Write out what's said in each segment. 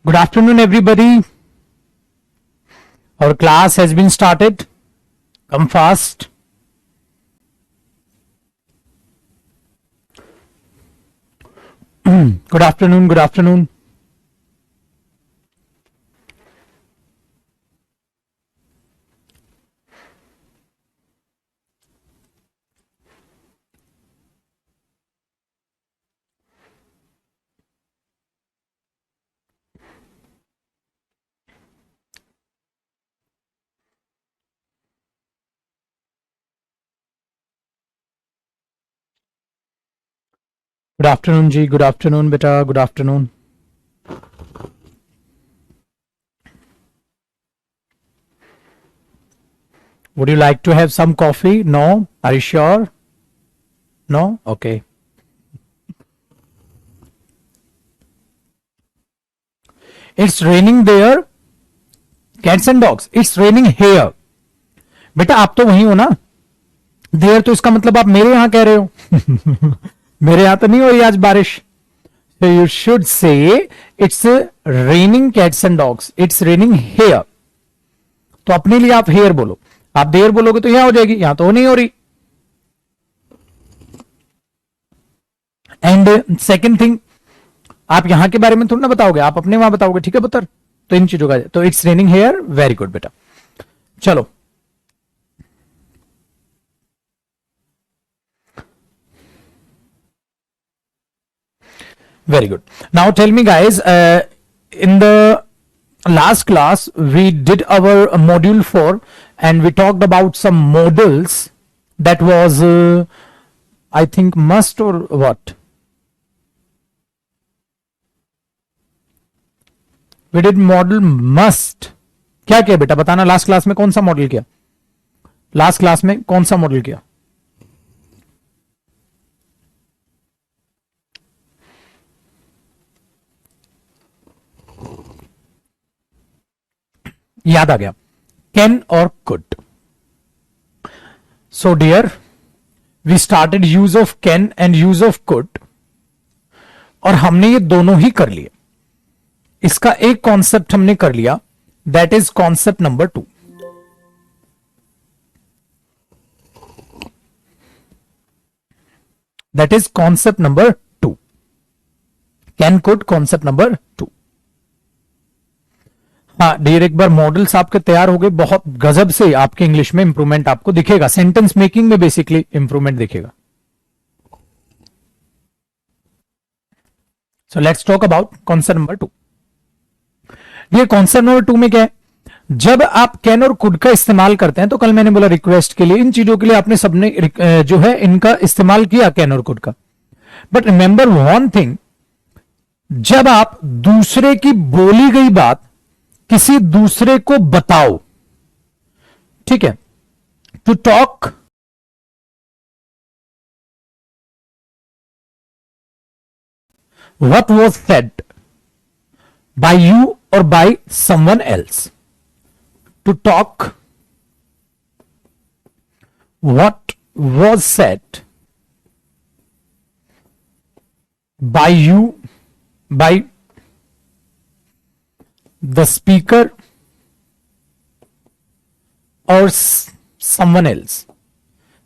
Good afternoon, everybody. Our class has been started. Come fast. Good afternoon. Good afternoon. Good afternoon, Ji. Good afternoon, beta. Good afternoon. Would you like to have some coffee? No? Are you sure? No? Okay. It's raining there. Cats and dogs. It's raining here. बेटा आप तो वहीं हो ना. देर तो इसका मतलब आप मेरे यहां कह रहे हो. मेरे यहां तो नहीं हो रही आज बारिश. So you should say it's raining cats and dogs. It's raining here. तो अपने लिए आप here बोलो. आप देर बोलोगे तो यहां हो जाएगी. यहां तो नहीं हो रही. एंड सेकेंड थिंग, आप यहां के बारे में थोड़ा ना बताओगे, आप अपने वहां बताओगे. ठीक है पुत्र. तो इन चीजों का तो it's raining here. Very good बेटा. चलो very good. Now tell me guys, in the last class we did our module 4 and we talked about some models that was I think must or what we did model must. क्या किया बेटा बताना. Last class में कौन सा model किया? Last class में कौन सा मॉडल किया? याद आ गया. कैन और could. So dear we started use of can and use of could और हमने ये दोनों ही कर लिए. इसका एक कॉन्सेप्ट हमने कर लिया. That is concept number 2. That is concept number 2. Can could concept number 2. हाँ डियर, एक बार मॉडल्स आपके तैयार हो गए. बहुत गजब से आपके इंग्लिश में इंप्रूवमेंट आपको दिखेगा. सेंटेंस मेकिंग में बेसिकली इंप्रूवमेंट दिखेगा. So let's talk about concept number 2. ये कॉन्सेप्ट नंबर 2 में क्या है? जब आप कैन और कुड का इस्तेमाल करते हैं तो कल मैंने बोला रिक्वेस्ट के लिए, इन चीजों के लिए आपने सबने जो है इनका इस्तेमाल किया कैन और कुड का. बट रिमेंबर वन थिंग, जब आप दूसरे की बोली गई बात किसी दूसरे को बताओ, ठीक है, to talk what was said by you or by someone else. To talk what was said by you, by the speaker or someone else.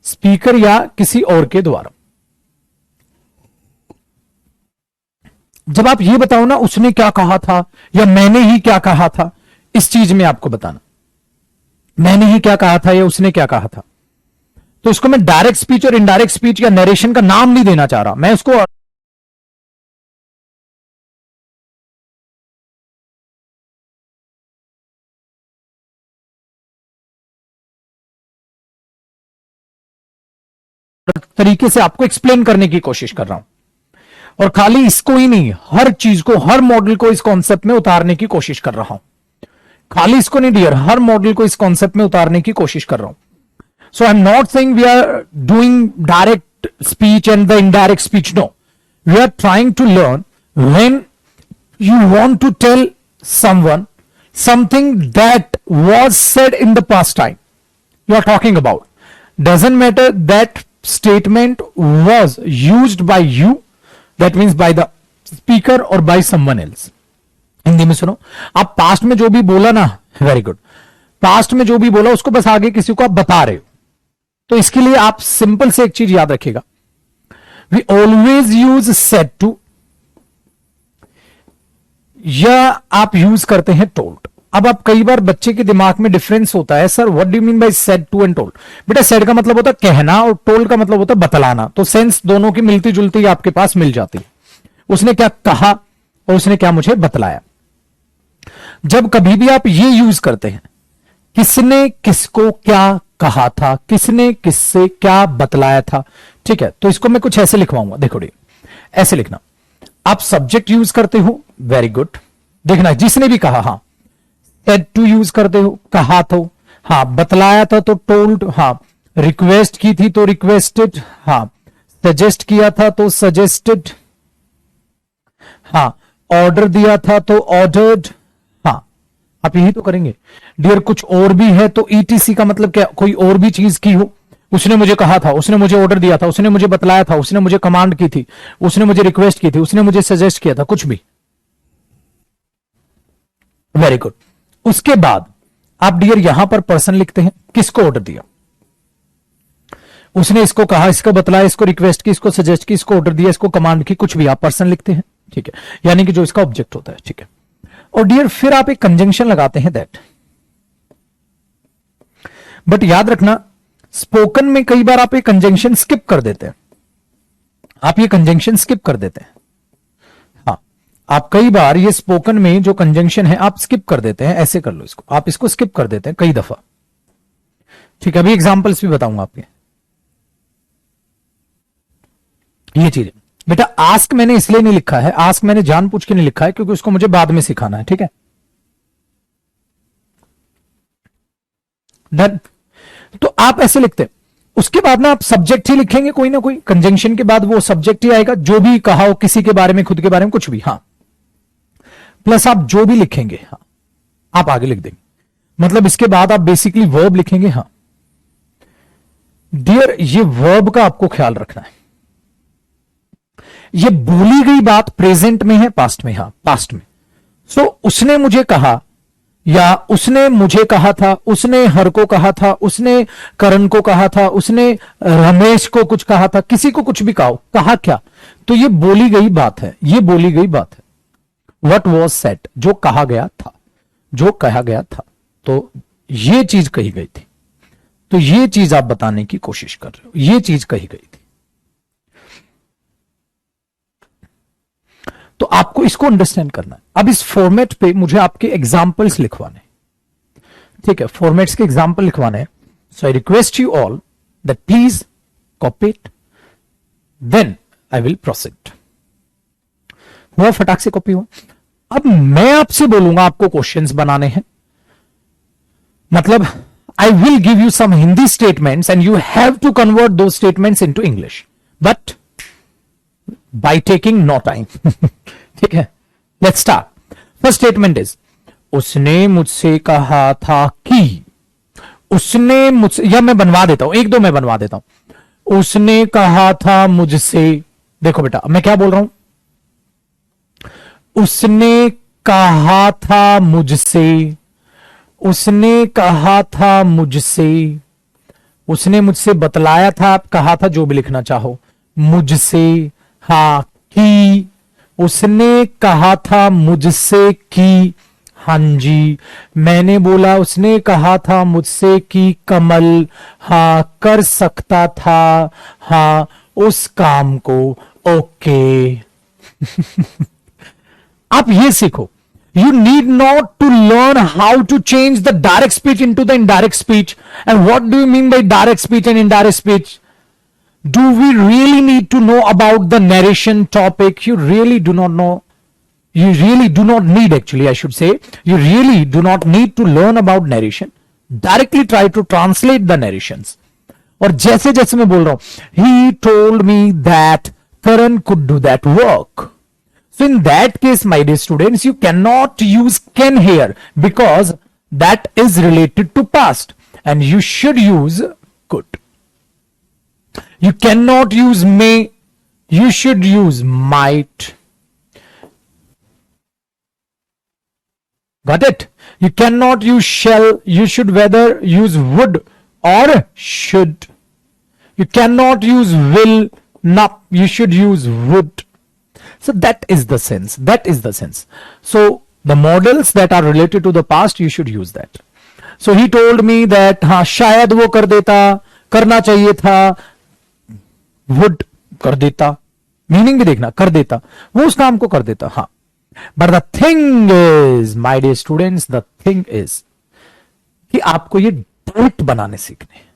Speaker या किसी और के द्वारा. जब आप ये बताओ ना उसने क्या कहा था या मैंने ही क्या कहा था, इस चीज में आपको बताना मैंने ही क्या कहा था या उसने क्या कहा था. तो इसको मैं डायरेक्ट स्पीच और इनडायरेक्ट स्पीच या नरेशन का नाम नहीं देना चाह रहा. मैं उसको तरीके से आपको एक्सप्लेन करने की कोशिश कर रहा हूं. और खाली इसको ही नहीं, हर चीज को, हर मॉडल को इस कॉन्सेप्ट में उतारने की कोशिश कर रहा हूं. खाली इसको नहीं डियर, हर मॉडल को इस कॉन्सेप्ट में उतारने की कोशिश कर रहा हूं. So I am not saying we are doing direct speech and the indirect speech. No, we are trying to learn when you want to tell someone something that was said in the past time you are talking about. Doesn't matter that statement was used by you, that means by the speaker or by someone else. Hindi में सुनो, आप past में जो भी बोला ना, very good, past में जो भी बोला उसको बस आगे किसी को आप बता रहे हो। तो इसके लिए आप सिंपल से एक चीज याद रखिएगा, we always use said to, या आप यूज करते हैं टोल्ड। अब आप कई बार बच्चे के दिमाग में डिफरेंस होता है, sir what do you mean by said to and told. बेटा सेड का मतलब होता है कहना और टोल्ड का मतलब होता है बतलाना, तो सेंस दोनों की मिलती जुलती आपके पास मिल जाती है। उसने क्या कहा और उसने क्या मुझे बतलाया। जब कभी भी आप ये यूज करते हैं, किसने किसको क्या कहा था, किसने किससे क्या बतलाया था, ठीक है, तो इसको मैं कुछ ऐसे लिखवाऊंगा, देखो डी ऐसे लिखना। आप सब्जेक्ट यूज करते हो, वेरी गुड, देखना जिसने भी कहा, हाँ सेड टू यूज करते हो, कहा तो, हाँ बतलाया था तो टोल्ड, हाँ रिक्वेस्ट की थी तो रिक्वेस्टेड, हाँ सजेस्ट किया था तो सजेस्टेड, हाँ ऑर्डर दिया था तो ऑर्डर्ड, हाँ आप यही तो करेंगे डियर। कुछ और भी है तो ईटीसी का मतलब क्या, कोई और भी चीज की हो, उसने मुझे कहा था, उसने मुझे ऑर्डर दिया था, उसने मुझे बतलाया था, उसने मुझे कमांड की थी, उसने मुझे रिक्वेस्ट की थी, उसने मुझे सजेस्ट किया था, कुछ भी, वेरी गुड। उसके बाद आप डियर यहां पर पर्सन लिखते हैं, किसको ऑर्डर दिया, उसने इसको कहा, इसको बतलाया, इसको रिक्वेस्ट की, इसको सजेस्ट की, इसको ऑर्डर दिया, इसको कमांड की, कुछ भी आप पर्सन लिखते हैं, ठीक है, यानी कि जो इसका ऑब्जेक्ट होता है, ठीक है। और डियर फिर आप एक कंजंक्शन लगाते हैं दैट, बट याद रखना स्पोकन में कई बार आप ये कंजंक्शन स्किप कर देते हैं, आप ये कंजंक्शन स्किप कर देते हैं, हाँ आप कई बार ये स्पोकन में जो कंजंक्शन है आप स्किप कर देते हैं, ऐसे कर लो इसको, आप इसको स्किप कर देते हैं कई दफा, ठीक है। अभी एग्जांपल्स भी बताऊंगा आपके, ये चीज बेटा आस्क मैंने इसलिए नहीं लिखा है, आस्क मैंने जानबूझ के नहीं लिखा है क्योंकि उसको मुझे बाद में सिखाना है, ठीक है डन। तो आप ऐसे लिखते हैं, उसके बाद ना आप सब्जेक्ट ही लिखेंगे, कोई ना कोई कंजंक्शन के बाद वो सब्जेक्ट ही आएगा, जो भी कहा हो किसी के बारे में, खुद के बारे में, कुछ भी, हाँ प्लस आप जो भी लिखेंगे, हाँ आप आगे लिख देंगे, मतलब इसके बाद आप बेसिकली वर्ब लिखेंगे, हाँ डियर ये वर्ब का आपको ख्याल रखना है, ये बोली गई बात प्रेजेंट में है पास्ट में, हाँ पास्ट में। सो उसने मुझे कहा, या उसने मुझे कहा था, उसने हर को कहा था, उसने करण को कहा था, उसने रमेश को कुछ कहा था, किसी को कुछ भी कहा क्या, तो ये बोली गई बात है, ये बोली गई बात है। वट वॉज सेट, जो कहा गया था, जो कहा गया था, तो ये चीज कही गई थी, तो ये चीज आप बताने की कोशिश कर रहे हो, ये चीज कही गई थी। तो आपको इसको अंडरस्टैंड करना है। अब इस फॉर्मेट पे मुझे आपके एग्जाम्पल्स लिखवाने, ठीक है, फॉर्मेट्स के एग्जाम्पल लिखवाने हैं। So I request you all that please copy it, then I will proceed. हुआ, फटाक से कॉपी हुआ। अब मैं आपसे बोलूंगा आपको क्वेश्चंस बनाने हैं, मतलब I will give you some Hindi statements and you have to convert two statements into English, but by taking no time. ठीक है, let's start. First statement is, उसने मुझसे कहा था कि, उसने मुझसे, या मैं बनवा देता हूं, एक दो मैं बनवा देता हूं। उसने कहा था मुझसे, देखो बेटा मैं क्या बोल रहा हूं, उसने कहा था मुझसे, उसने कहा था मुझसे, उसने मुझसे बतलाया था, आप कहा था, जो भी लिखना चाहो, मुझसे, हाँ कि, उसने कहा था मुझसे कि, हाँ जी, मैंने बोला, उसने कहा था मुझसे कि कमल, हाँ कर सकता था, हाँ उस काम को, ओके। आप ये सीखो, you need not to learn how to change the direct speech into the indirect speech. And what do you mean by direct speech and indirect speech? Do we really need to know about the narration topic? You really do not know. You really do not need, actually I should say, you really do not need to learn about narration. Directly try to translate the narrations. और जैसे जैसे मैं बोल रहा हूं, he told me that Karan could do that work. So in that case, my dear students, you cannot use can here because that is related to past and you should use could. You cannot use may, you should use might. Got it? You cannot use shall. You should whether use would or should. You cannot use will, not. You should use would. So that is the sense. That is the sense. So the models that are related to the past, you should use that. So he told me that हाँ शायद वो कर देता, करना चाहिए था, would कर देता, मीनिंग भी देखना, कर देता, वो उस काम को कर देता, हाँ. But the thing is, my dear students, the thing is कि आपको ये डायरेक्ट बनाने सीखने,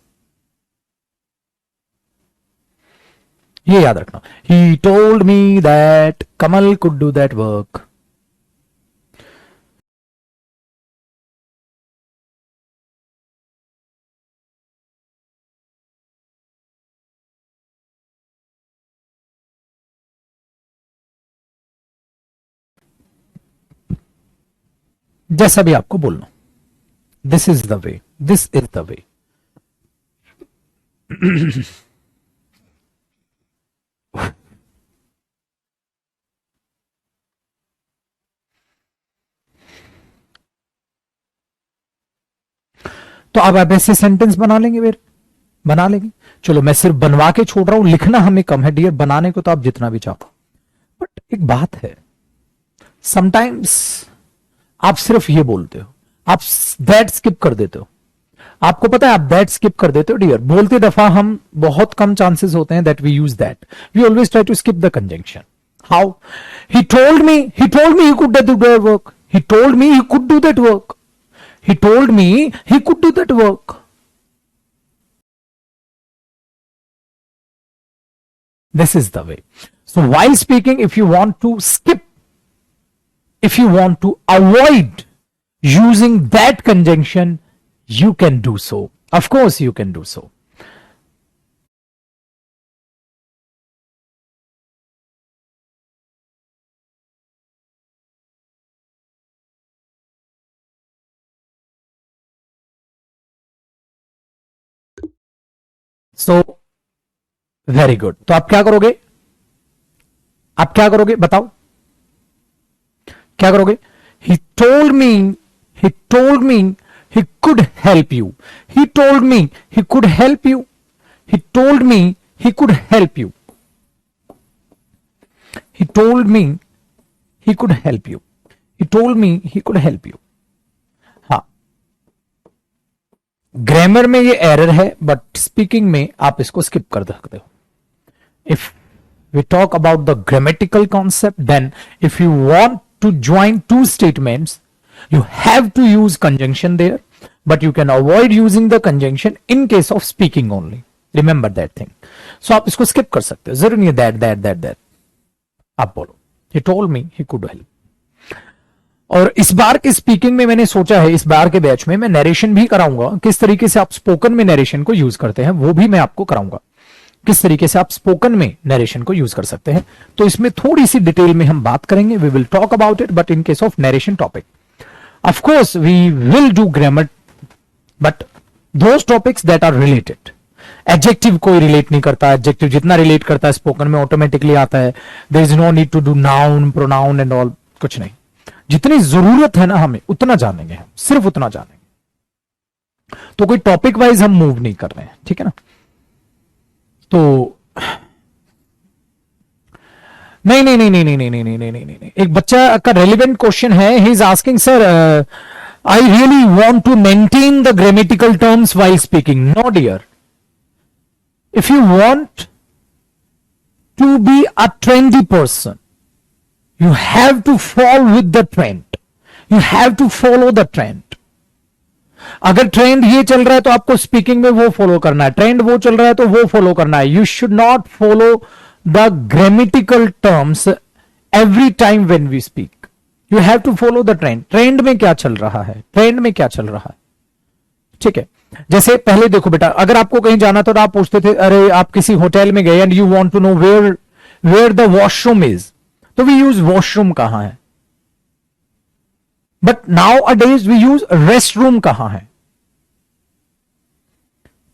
ये याद रखना. He told me that Kamal could do that work. जैसा भी आपको बोलना, this is the way, this is the वे. तो अब आप ऐसे सेंटेंस बना लेंगे, फिर बना लेंगे. चलो मैं सिर्फ बनवा के छोड़ रहा हूं, लिखना हमें कम है डियर, बनाने को तो आप जितना भी चाहो. बट एक बात है, समटाइम्स आप सिर्फ ये बोलते हो, आप दैट स्किप कर देते हो. आपको पता है आप दैट स्किप कर देते हो डियर. बोलते दफा हम बहुत कम चांसेस होते हैं that we use that. We always try to skip the conjunction. How? He told me he could do that work. He told me he could do that work. He told me he could do that work. This is the way. So while speaking, if you want to skip, if you want to avoid using that conjunction, you can do so. Of course, you can do so. So very good. तो आप क्या करोगे, आप क्या करोगे बताओ, क्या करोगे? ही told me he could help you. He told me he could help you. He told me he could help you. He told me he could help you. He told me he could help you. Grammar में ये error है, but speaking में आप इसको skip कर सकते हो. If we talk about the grammatical concept, then if you want to join two statements, you have to use conjunction there, but you can avoid using the conjunction in case of speaking only. Remember that thing. So आप इसको skip कर सकते हो, जरूर नहीं है that that that that. आप बोलो ही told me he could help. और इस बार के स्पीकिंग में मैंने सोचा है, इस बार के बैच में मैं नरेशन भी कराऊंगा. किस तरीके से आप स्पोकन में नरेशन को यूज करते हैं वो भी मैं आपको कराऊंगा. किस तरीके से आप स्पोकन में नरेशन को यूज कर सकते हैं, तो इसमें थोड़ी सी डिटेल में हम बात करेंगे. We will talk about it, but in case of narration topic of course we will do grammar, but those topics that are related. Adjective कोई रिलेट नहीं करता. एडजेक्टिव जितना रिलेट करता है स्पोकन में ऑटोमेटिकली आता है. There is no need to do noun, pronoun and all. कुछ नहीं. जितनी जरूरत है ना हमें उतना जानेंगे, हम सिर्फ उतना जानेंगे. तो कोई टॉपिक वाइज हम मूव नहीं कर रहे हैं, ठीक है ना. तो नहीं नहीं नहीं नहीं नहीं नहीं नहीं नहीं नहीं नहीं. एक बच्चा का रेलिवेंट क्वेश्चन है. He is asking sir I really want to maintain the grammatical terms while speaking. No dear, if you want to be a trendy person, you have to fall with the trend. You have to follow the trend. अगर trend ये चल रहा है तो आपको speaking में वो follow करना है. ट्रेंड वो चल रहा है तो वो फॉलो करना है. You should not follow the grammatical terms every time when we speak. You have to follow the trend. Trend में क्या चल रहा है, ट्रेंड में क्या चल रहा है, ठीक है. जैसे पहले देखो बेटा, अगर आपको कहीं जाना था तो आप पूछते थे, अरे आप किसी होटल में गए and you want to know where the washroom is, तो वी यूज वॉशरूम कहां है. But nowadays we use restroom कहां है.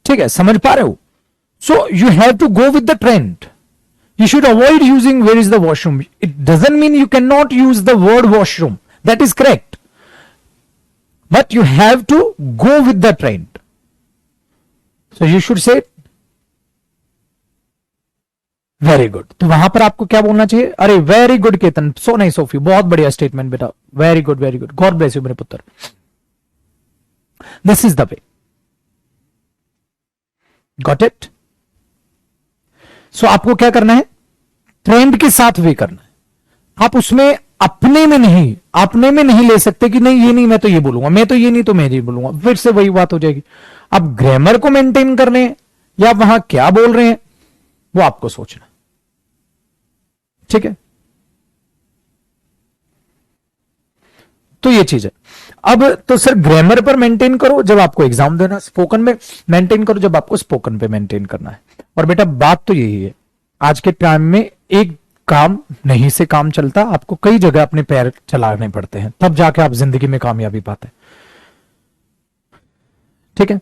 ठीक है, समझ पा रहे हो. So you have to go with the trend. You should avoid using where is the washroom. It doesn't mean you can not use the word washroom. That is correct. but you have to go with the trend. So you should say very good. तो वहां पर आपको क्या बोलना चाहिए? अरे very good Ketan, so nice Sophie, बहुत बढ़िया स्टेटमेंट बेटा, very good very good, God bless you मेरे पुत्र. This is the way. Got it? So आपको क्या करना है? ट्रेंड के साथ वे करना है. आप उसमें अपने में नहीं ले सकते कि नहीं ये नहीं मैं तो ये बोलूंगा, मैं तो ये नहीं तो मैं ये बोलूंगा, फिर से वही बात हो जाएगी. आप ग्रामर को मेंटेन कर रहे हैं या वहां क्या बोल रहे हैं वो आपको सोचना. ठीक है, तो ये चीज है. अब तो सर ग्रामर पर मेंटेन करो जब आपको एग्जाम देना, स्पोकन में मेंटेन करो जब आपको स्पोकन पे मेंटेन करना है. और बेटा बात तो यही है, आज के टाइम में एक काम नहीं से काम चलता, आपको कई जगह अपने पैर चलाने पड़ते हैं, तब जाके आप जिंदगी में कामयाबी पाते हैं. ठीक है,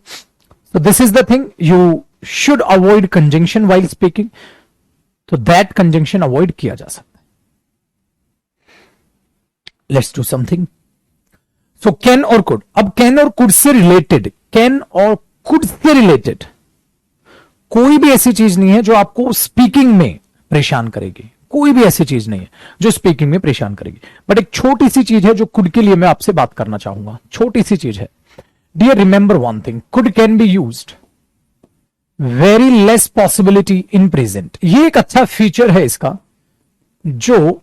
so this is the thing, you should avoid conjunction while speaking. तो that conjunction avoid किया जा सकता है. Let's do something. So can और could. अब can और could से related, can और could से related कोई भी ऐसी चीज नहीं है जो आपको स्पीकिंग में परेशान करेगी. कोई भी ऐसी चीज नहीं है जो स्पीकिंग में परेशान करेगी. बट एक छोटी सी चीज है जो कुड के लिए मैं आपसे बात करना चाहूंगा. छोटी सी चीज है. Dear remember one thing, could can be used very less possibility in present. ये एक अच्छा फीचर है इसका जो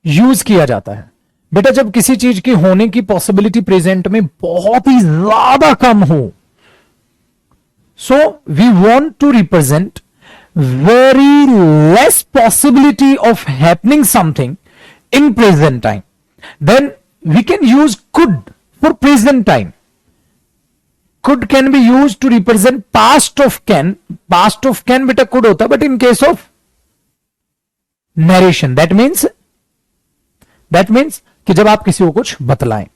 यूज किया जाता है. बेटा जब किसी चीज की होने की पॉसिबिलिटी प्रेजेंट में बहुत ही ज्यादा कम हो, so we want to represent very less possibility of happening something in present time, then we can use could for present time. Could can be used to represent past of can. Past of can beta could hota, but in case of narration that means कि जब आप किसी को कुछ बतलाएं.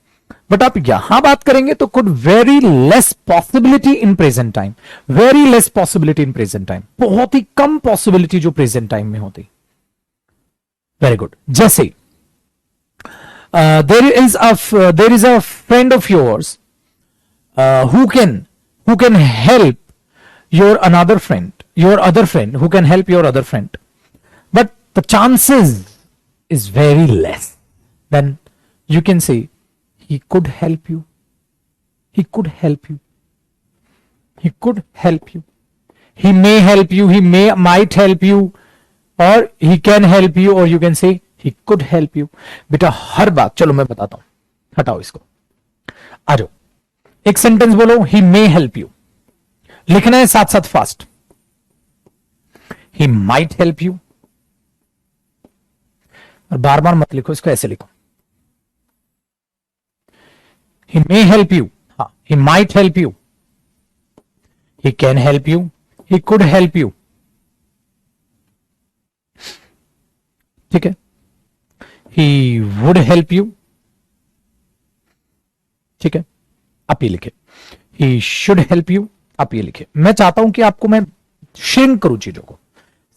But आप यहां बात करेंगे तो could very less possibility in present time. Very less possibility in present time, बहुत ही कम पॉसिबिलिटी जो प्रेजेंट टाइम में होती. Very good. जैसे there is a friend of yours who can help your another friend, your other friend who can help your other friend, but the chances is very less. Then you can say he could help you, he could help you, he could help you, he may help you, he might help you, or he can help you, or you can say he could help you. बेटा हर बात, चलो मैं बताता हूं, हटाओ इसको, आ जाओ. एक सेंटेंस बोलो, he may help you, लिखना है साथ साथ fast. he might help you, और बार बार मत लिखो इसको, ऐसे लिखो. He may help you. He might help you. He can help you. He could help you. ठीक है. He would help you. ठीक है. आप ये लिखे. He should help you. आप ये लिखे. मैं चाहता हूं कि आपको मैं श्रिंक करूं चीजों को.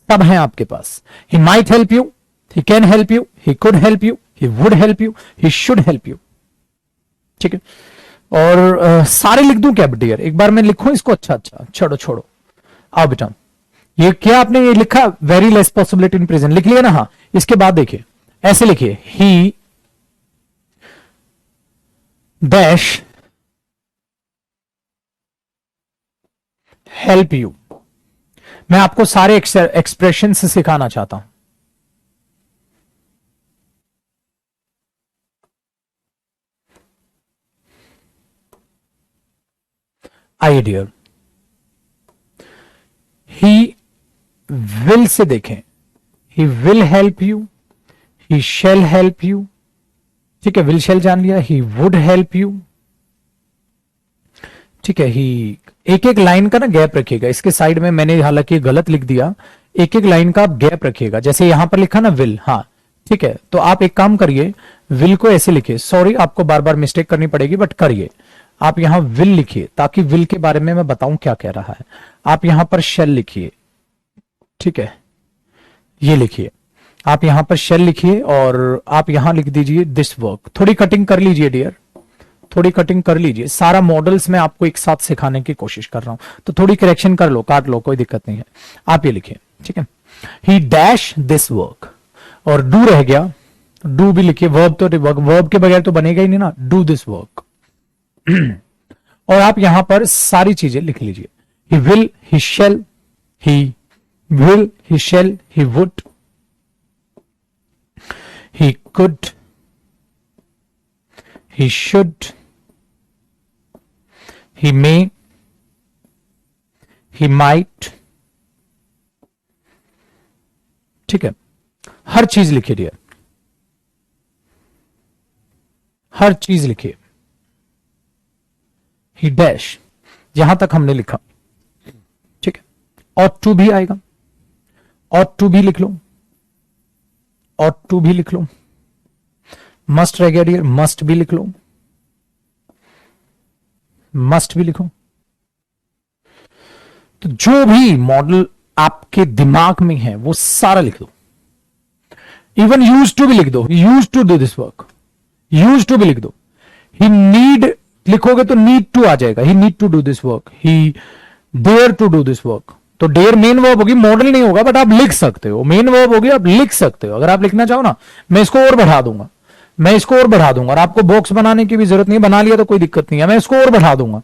सब है आपके पास. He might help you. He can help you. He could help you. He would help you. He should help you. ठीक है. और सारे लिख दूं क्या डियर? एक बार मैं लिखूं इसको? अच्छा छोड़ो. आओ बेटा, ये क्या आपने ये लिखा, very less possibility in present लिख लिया ना. हाँ, इसके बाद देखिए ऐसे लिखिए, ही डैश हेल्प यू. मैं आपको सारे एक्सप्रेशन से सिखाना चाहता हूं. आइए डियर, ही विल से देखें, he will help you, he shell help you. ठीक है, विल शैल जान लिया. He would help you. ठीक है. ही एक एक लाइन का ना गैप रखिएगा. इसके साइड में मैंने हालांकि गलत लिख दिया, एक एक लाइन का आप गैप रखिएगा. जैसे यहां पर लिखा ना विल, हाँ ठीक है. तो आप एक काम करिए, विल को ऐसे लिखिए. सॉरी, आपको बार बार मिस्टेक करनी पड़ेगी बट करिए. आप यहां विल लिखिए ताकि विल के बारे में मैं बताऊं क्या कह रहा है. आप यहां पर शेल लिखिए. ठीक है, ये लिखिए. आप यहां पर शेल लिखिए और आप यहां लिख दीजिए दिस वर्क। थोड़ी कटिंग कर लीजिए डियर, थोड़ी कटिंग कर लीजिए। सारा मॉडल्स में आपको एक साथ सिखाने की कोशिश कर रहा हूं, तो थोड़ी करेक्शन कर लो, काट लो, कोई दिक्कत नहीं है। आप ये लिखिए, ठीक है। ही डैश दिस वर्क, और डू रह गया, डू भी लिखिए। वर्ब तो वर्ब के बगैर तो बनेगा ही नहीं ना, डू दिस वर्क। और आप यहां पर सारी चीजें लिख लीजिए। He will, he shall, he will, he shall, he would, he could, he should, he may, he might। ठीक है, हर चीज लिखिए डियर, हर चीज लिखिए। ही डैश, यहां तक हमने लिखा, ठीक है। ought to भी आएगा, ought to भी लिख लो, ought to भी लिख लो। मस्ट रह गया डियर, मस्ट भी लिख लो, मस्ट भी लिखो। तो जो भी मॉडल आपके दिमाग में है वो सारा लिख दो। इवन यूज टू भी लिख दो, use to do this work, use to भी लिख दो। ही नीड लिखोगे तो नीड टू आ जाएगा, he need to do this work, he dare to do this work. तो डेयर मेन वर्ब होगी, मॉडल नहीं होगा, बट आप लिख सकते हो। मेन वर्ब होगी, आप लिख सकते हो। अगर आप लिखना चाहो ना, मैं इसको और बढ़ा दूंगा, मैं इसको और बढ़ा दूंगा, और आपको बॉक्स बनाने की भी जरूरत नहीं है, बना लिया तो कोई दिक्कत नहीं है, मैं इसको और बढ़ा दूंगा।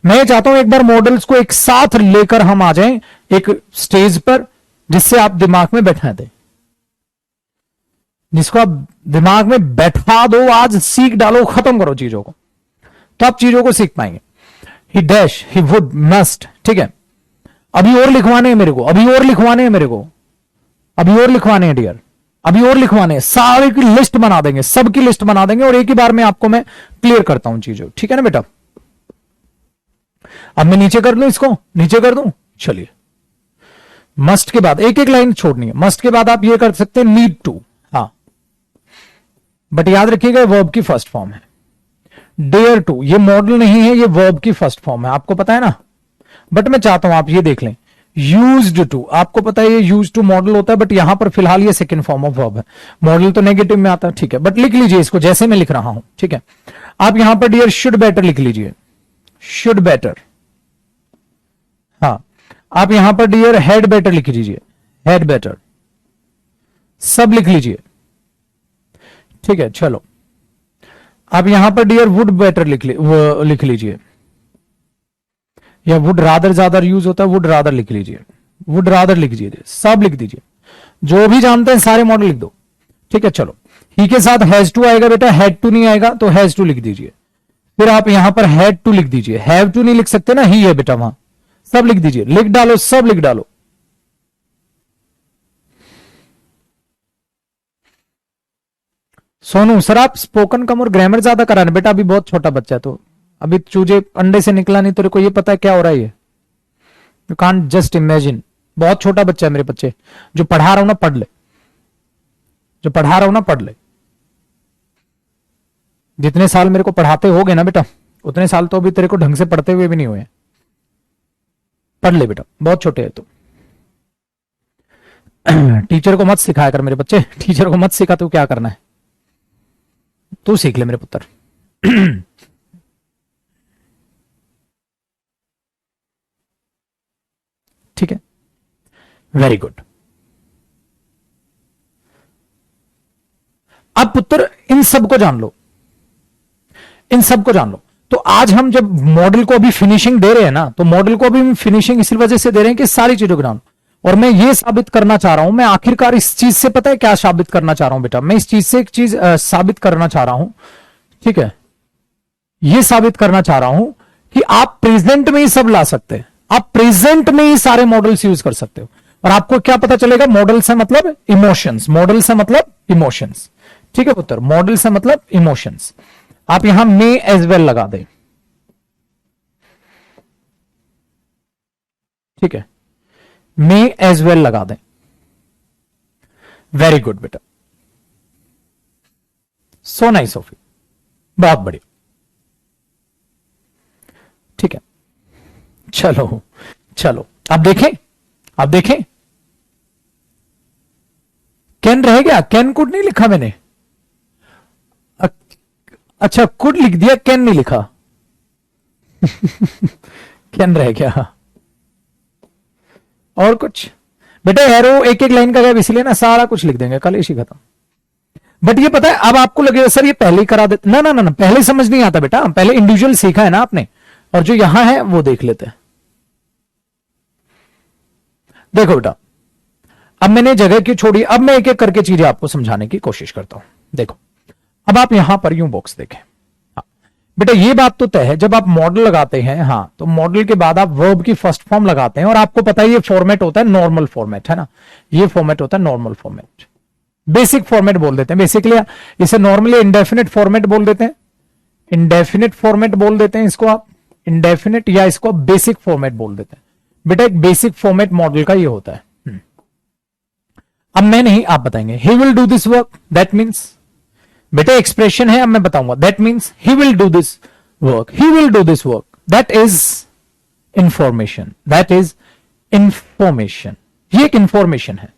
मैं चाहता हूं एक बार मॉडल्स को एक साथ लेकर हम आ जाएं एक स्टेज पर, जिससे आप दिमाग में बैठा दें, जिसको आप दिमाग में बैठा दो, आज सीख डालो, खत्म करो चीजों को, तो आप चीजों को सीख पाएंगे। ही डैश, ही वुड, मस्ट, ठीक है। अभी और लिखवाने हैं मेरे को, अभी और लिखवाने हैं मेरे को, अभी और लिखवाने हैं डियर, अभी और लिखवाने हैं। सारे की लिस्ट बना देंगे, सबकी लिस्ट बना देंगे, और एक ही बार में आपको मैं क्लियर करता हूं चीजों, ठीक है ना बेटा। अब मैं नीचे कर लूं, इसको नीचे कर दूं, चलिए। मस्ट के बाद एक एक लाइन छोड़नी है। मस्ट के बाद आप ये कर सकते हैं नीड टू, हाँ, बट याद रखिएगा वर्ब की फर्स्ट फॉर्म है। डेयर टू ये मॉडल नहीं है, ये वर्ब की फर्स्ट फॉर्म है, आपको पता है ना। बट मैं चाहता हूं आप ये देख लें, यूज्ड टू, आपको पता है ये यूज्ड टू मॉडल होता है, बट यहां पर फिलहाल ये सेकंड फॉर्म ऑफ वर्ब है। मॉडल तो नेगेटिव में आता है, ठीक है, बट लिख लीजिए इसको जैसे मैं लिख रहा हूं, ठीक है। आप यहां पर डियर शुड बेटर लिख लीजिए, शुड बेटर, हाँ। आप यहां पर डियर हैड बेटर लिख लीजिए, हैड बेटर, सब लिख लीजिए, ठीक है। चलो आप यहां पर डियर वुड बेटर लिख लीजिए, या वुड रादर ज्यादा यूज होता है, वुड रादर लिख लीजिए, वुड रादर लिख दीजिए, सब लिख दीजिए, जो भी जानते हैं सारे मॉडल लिख दो, ठीक है। चलो ही के साथ हैज टू आएगा बेटा, हैड टू नहीं आएगा, तो हैज टू लिख दीजिए। फिर आप यहां पर हैड टू लिख दीजिए, हैव टू नहीं लिख सकते ना, ही है बेटा वहां, सब लिख दीजिए, लिख डालो, सब लिख डालो। सोनू सर आप स्पोकन कम और ग्रामर ज्यादा करा रहे बेटा, अभी बहुत छोटा बच्चा है, तो अभी चूजे अंडे से निकला नहीं, तेरे को ये पता है क्या हो रहा है ये, यू कांट जस्ट इमेजिन। बहुत छोटा बच्चा है मेरे बच्चे, जो पढ़ा रहा हूं ना पढ़ ले, जो पढ़ा रहा हूं ना पढ़ ले। जितने साल मेरे को पढ़ाते हो गए ना बेटा, उतने साल तो अभी तेरे को ढंग से पढ़ते हुए भी नहीं हुए। पढ़ ले बेटा, बहुत छोटे है तो। टीचर को मत सिखाया कर मेरे बच्चे, टीचर को मत सिखा तू क्या करना है, तू सीख ले मेरे पुत्र। ठीक है, वेरी गुड। अब पुत्र इन सबको जान लो, इन सबको जान लो। तो आज हम जब मॉडल को अभी फिनिशिंग दे रहे हैं ना, तो मॉडल को अभी हम फिनिशिंग इसी वजह से दे रहे हैं कि सारी चीजों को जानो। और मैं ये साबित करना चाह रहा हूं, मैं आखिरकार इस चीज से पता है क्या साबित करना चाह रहा हूं बेटा, मैं इस चीज से एक चीज साबित करना चाह रहा हूं, ठीक है। ये साबित करना चाह रहा हूं कि आप प्रेजेंट में ही सब ला सकते हैं, आप प्रेजेंट में ही सारे मॉडल्स यूज कर सकते हो। और आपको क्या पता चलेगा, मॉडल से मतलब इमोशंस, मॉडल से मतलब इमोशंस, ठीक है पुत्र, मॉडल से मतलब इमोशंस। आप यहां मे एज वेल लगा दें, ठीक है, मे एज वेल लगा दें। वेरी गुड बेटा, सो नाइस ऑफ यू, बहुत बढ़िया, ठीक है। चलो चलो अब देखें, अब देखें, कैन रह गया, कैन कुड नहीं लिखा मैंने। अच्छा कुड लिख दिया, कैन नहीं लिखा। कैन रह गया। और कुछ बेटा एरो एक एक लाइन का गैप, इसलिए ना सारा कुछ लिख देंगे, कल इसी खत्म। बट ये पता है अब आपको लगेगा सर ये पहले ही करा देते, ना ना ना ना, पहले समझ नहीं आता बेटा, पहले इंडिविजुअल सीखा है ना आपने, और जो यहां है वो देख लेते हैं। देखो बेटा अब मैंने जगह क्यों छोड़ी, अब मैं एक एक करके चीजें आपको समझाने की कोशिश करता हूं। देखो अब आप यहां पर यूं बॉक्स देखें, हाँ बेटा ये बात तो तय है, जब आप मॉडल लगाते हैं, हाँ तो मॉडल के बाद आप वर्ब की फर्स्ट फॉर्म लगाते हैं, और आपको पता है ये फॉर्मेट होता है नॉर्मल फॉर्मेट, है ना, ये फॉर्मेट होता है नॉर्मल फॉर्मेट, बेसिक फॉर्मेट बोल देते हैं बेसिकली, इसे नॉर्मली इंडेफिनिट फॉर्मेट बोल देते हैं, इंडेफिनिट फॉर्मेट बोल देते हैं इसको आप, इंडेफिनिट या इसको बेसिक फॉर्मेट बोल देते हैं। बेटा एक बेसिक फॉर्मेट मॉडल का ये होता है। अब मैं नहीं आप बताएंगे, ही will do this work, that means बेटा एक्सप्रेशन है, अब मैं बताऊंगा, that means he will do this work, he will do this work, that is information, that is information, ये एक इंफॉर्मेशन है,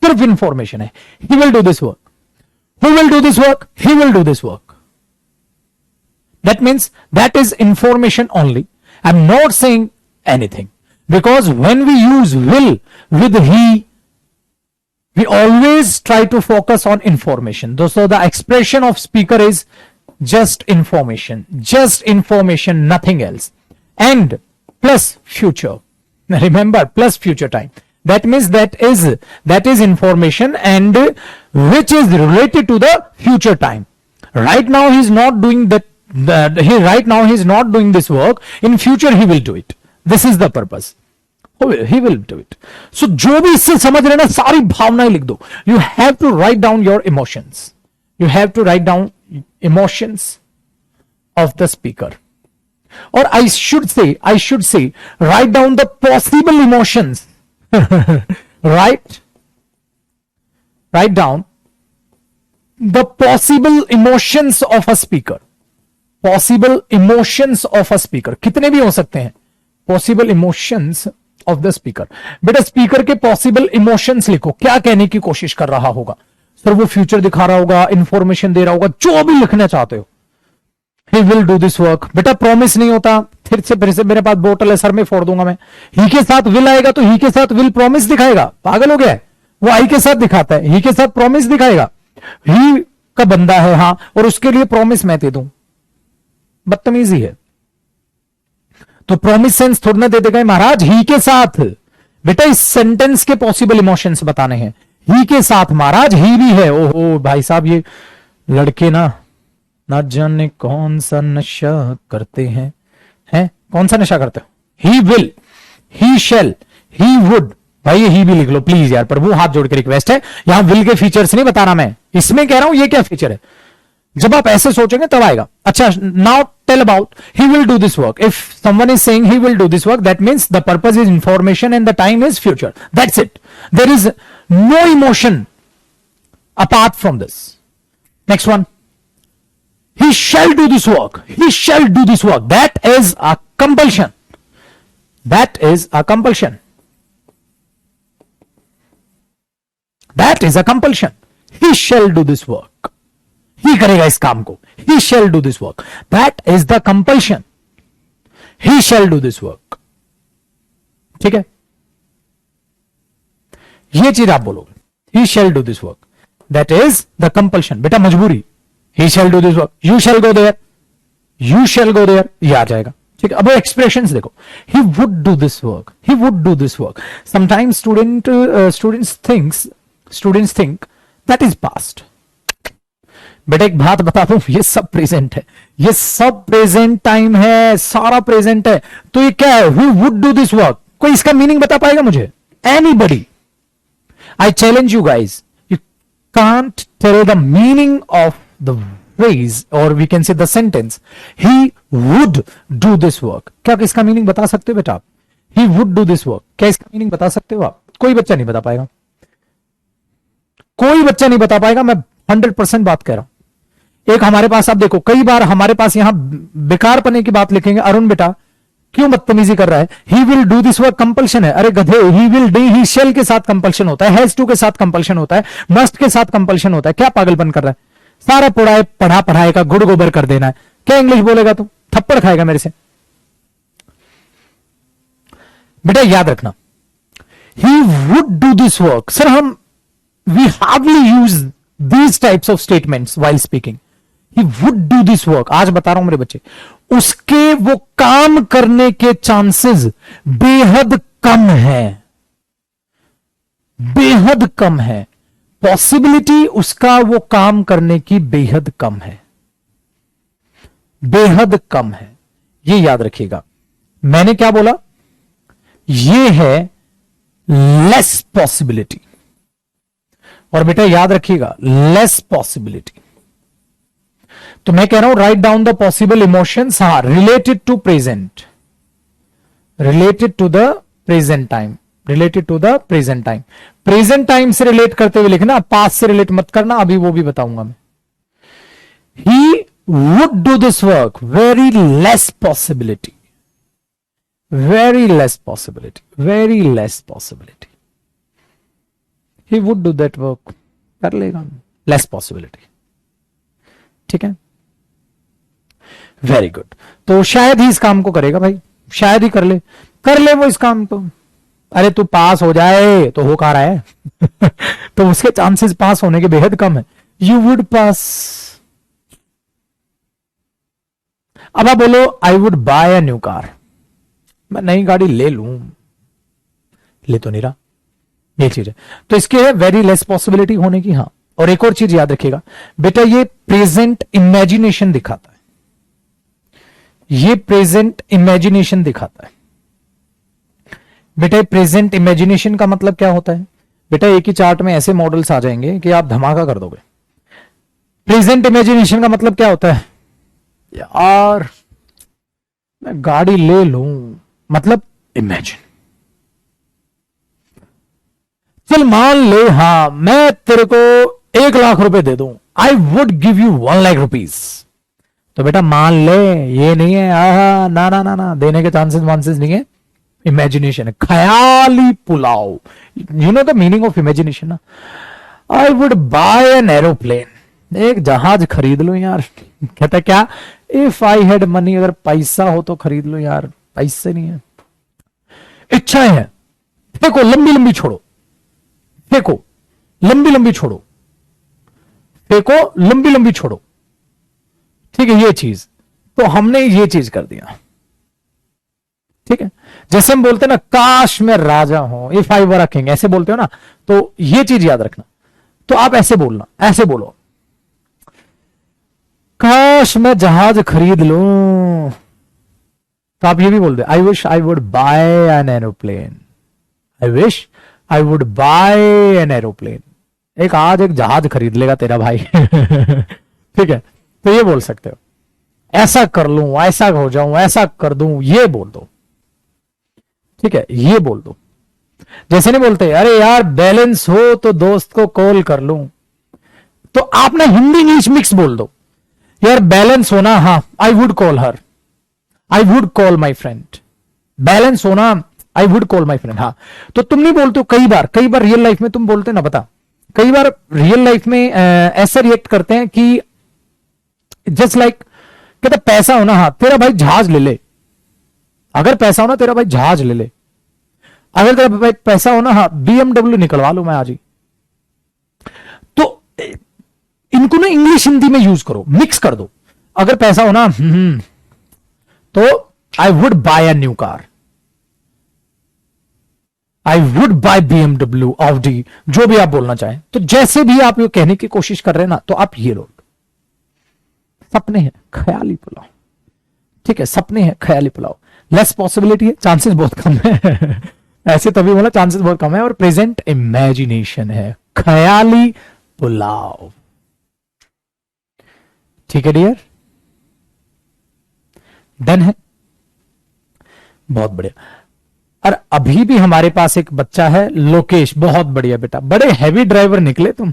सिर्फ इंफॉर्मेशन है। He will do this work, who will do this work, he will do this work, that means that is information only. I am not saying anything, because when we use will with he, we always try to focus on information. So the expression of speaker is just information, nothing else, and plus future. Remember, plus future time, that means that is information and which is related to the future time. Right now he is not doing right now he is not doing this work, in future he will do it. This is the purpose. He will do it. So जो भी इससे समझ रहे ना सारी भावनाएं लिख दो. You have to write down your emotions. You have to write down emotions of the speaker. Or I should say, write down the possible emotions. Write down the possible emotions of a speaker. Possible emotions of a speaker. कितने भी हो सकते हैं possible emotions of the speaker. बेटा speaker के possible emotions लिखो, क्या कहने की कोशिश कर रहा होगा सर, वो फ्यूचर दिखा रहा होगा, इंफॉर्मेशन दे रहा होगा, जो भी लिखना चाहते हो। ही विल डू दिस वर्क, बेटा प्रॉमिस नहीं होता, फिर से मेरे पास बोतल है सर में फोड़ दूंगा मैं, ही के साथ विल आएगा तो ही के साथ विल प्रॉमिस दिखाएगा, पागल हो गया है, वो आई के साथ दिखाता है, ही के साथ प्रॉमिस दिखाएगा, ही का बंदा है हाँ, और उसके लिए प्रॉमिस मैं दे दूं, बदतमीजी है। तो प्रॉमिस सेंस थोड़ा ना दे देगा महाराज, ही के साथ, बेटा इस सेंटेंस के पॉसिबल इमोशंस बताने हैं, ही के साथ महाराज, ही भी है, ओहो भाई साहब ये लड़के ना जाने कौन सा नशा करते हैं, कौन सा नशा करते हो, ही will, he shell, he would, भाई ये ही भी लिख लो प्लीज यार, प्रभु हाथ जोड़ के रिक्वेस्ट है, यहां विल के फीचर्स नहीं बताना मैं, इसमें कह रहा हूं ये क्या फीचर है, जब आप ऐसे सोचेंगे तब आएगा। अच्छा now tell about he will do this work, if someone is saying he will do this work, that means the purpose is information and the time is future, that's it, there is no emotion apart from this. Next one, he shall do this work, he shall do this work, that is a compulsion, that is a compulsion, that is a compulsion, he shall do this work, he करेगा इस काम को, he shall do this work, that is the compulsion, he shall do this work, ठीक है, ये चीज आप बोलोगे, he shall do this work, that is the compulsion, बेटा मजबूरी, he shall do this work, you shall go there, you shall go there, ये आ जाएगा, ठीक है। अब एक्सप्रेशंस देखो, he would do this work, he would do this work, sometimes students think that is past, बेटा एक बात बता दूं, ये सब प्रेजेंट है, ये सब प्रेजेंट टाइम है, सारा प्रेजेंट है, तो ये क्या है, who would do this work, कोई इसका मीनिंग बता पाएगा मुझे, anybody, I challenge you guys, you can't tell the meaning of the phrase or we can say the sentence he would do this work, क्या इसका मीनिंग बता सकते हो बेटा आप, he would do this work, क्या इसका मीनिंग बता सकते हो आप, कोई बच्चा नहीं बता पाएगा, कोई बच्चा नहीं बता पाएगा, मैं 100% बात कह रहा हूं। एक हमारे पास आप देखो, कई बार हमारे पास यहां बेकार पने की बात लिखेंगे, अरुण बेटा क्यों बदतमीजी कर रहा है? He will do this work compulsion है। अरे गधे, he will do, he shall के साथ कंपल्शन होता है, हैज टू के साथ कंपल्शन होता है, मस्ट के साथ कंपल्शन होता है। क्या पागलपन कर रहा है? सारा पढ़ा पढ़ाए का गुड़ गोबर कर देना है। क्या इंग्लिश बोलेगा तू? थप्पड़ खाएगा मेरे से। बेटा याद रखना, he would do this work. Sir हम we hardly use these types of statements while speaking. He would do this work, आज बता रहा हूं मेरे बच्चे, उसके वो काम करने के चांसेस बेहद कम है, बेहद कम है। पॉसिबिलिटी उसका वो काम करने की बेहद कम है, बेहद कम है। ये याद रखिएगा। मैंने क्या बोला? ये है लेस पॉसिबिलिटी। और बेटा याद रखिएगा, लेस पॉसिबिलिटी। तो मैं कह रहा हूं write down the possible emotions, हा, related to present, related to the present time, related to the present time. Present time से रिलेट करते हुए लिखना, पास्ट से रिलेट मत करना, अभी वो भी बताऊंगा मैं। ही would do this work, very less possibility, very less possibility, very less possibility. He would do that work, कर लेगा, लेस पॉसिबिलिटी। ठीक है, वेरी गुड। तो शायद ही इस काम को करेगा भाई, शायद ही कर ले वो इस काम को। अरे तू पास हो जाए तो हो कहा रहा है तो उसके चांसेस पास होने के बेहद कम है। यू वुड पास। अब आप बोलो आई would bye a new car, मैं नई गाड़ी ले लूं, ले तो नहीं रहा, ये चीज है। तो इसके है वेरी लेस पॉसिबिलिटी होने की। हाँ, और एक और चीज याद रखिएगा बेटा, ये प्रेजेंट इमेजिनेशन दिखाता है, ये प्रेजेंट इमेजिनेशन दिखाता है। बेटा प्रेजेंट इमेजिनेशन का मतलब क्या होता है? बेटा एक ही चार्ट में ऐसे मॉडल्स आ जाएंगे कि आप धमाका कर दोगे। प्रेजेंट इमेजिनेशन का मतलब क्या होता है? यार मैं गाड़ी ले लूं, मतलब इमेजिन। चल मान ले, हाँ मैं तेरे को 1,00,000 रुपए दे दूं, I would give you 1,00,000 rupees. तो बेटा मान ले, ये नहीं है आहा, ना ना ना ना, देने के चांसेस वांसेस नहीं है, इमेजिनेशन है, ख्याली पुलाव। You know the meaning of imagination ना। I would buy an aeroplane, एक जहाज खरीद लो यार। कहता क्या? इफ आई हैड मनी, अगर पैसा हो तो खरीद लो यार, पैसे नहीं है। इच्छाएं हैं, फेंको, लंबी लंबी छोड़ो, फेंको, लंबी लंबी छोड़ो, फेंको, लंबी लंबी छोड़ो। ठीक है, ये चीज तो हमने ये चीज कर दिया। ठीक है, जैसे हम बोलते हैं ना, काश मैं राजा हूं, if I were a king, ऐसे बोलते हो ना, तो ये चीज याद रखना। तो आप ऐसे बोलना, ऐसे बोलो, काश मैं जहाज खरीद लूं। तो आप ये भी बोल दे, I wish I would buy an aeroplane, I wish I would buy an aeroplane. एक आज एक जहाज खरीद लेगा तेरा भाई ठीक है, तो ये बोल सकते हो, ऐसा कर लूं, ऐसा हो जाऊं, ऐसा कर दूं, ये बोल दो। ठीक है, ये बोल दो। जैसे नहीं बोलते अरे यार बैलेंस हो तो दोस्त को कॉल कर लूं, तो आप ना हिंदी इंग्लिश मिक्स बोल दो। यार बैलेंस होना, हाँ I would call her, I would call my friend. Balance होना, I would call my friend. हाँ, तो तुम नहीं बोलते हो, कई बार रियल लाइफ में तुम बोलते ना, बता, कई बार रियल लाइफ में ऐसा रिएक्ट करते हैं कि जस्ट लाइक कहता पैसा हो ना, हाँ तेरा भाई जहाज ले ले, अगर पैसा हो ना तेरा भाई जहाज ले ले, अगर तेरा भाई पैसा हो ना, हाँ BMW निकलवा लो मैं आज ही। तो इनको ना इंग्लिश हिंदी में यूज करो, मिक्स कर दो। अगर पैसा हो ना तो आई would bye a new car, I would bye BMW, Audi, जो भी आप बोलना चाहें। तो जैसे भी आप ये कहने की कोशिश कर रहे हैं ना, तो आप ये लोग सपने हैं, ख्याली पुलाव। ठीक है, सपने हैं, ख्याली पुलाव, लेस पॉसिबिलिटी है, चांसेस बहुत कम है ऐसे तभी बोला चांसेस बहुत कम है। और प्रेजेंट इमेजिनेशन है, ख्याली पुलाव। ठीक है डियर, डन है, बहुत बढ़िया। और अभी भी हमारे पास एक बच्चा है लोकेश, बहुत बढ़िया बेटा, बड़े हैवी ड्राइवर निकले तुम।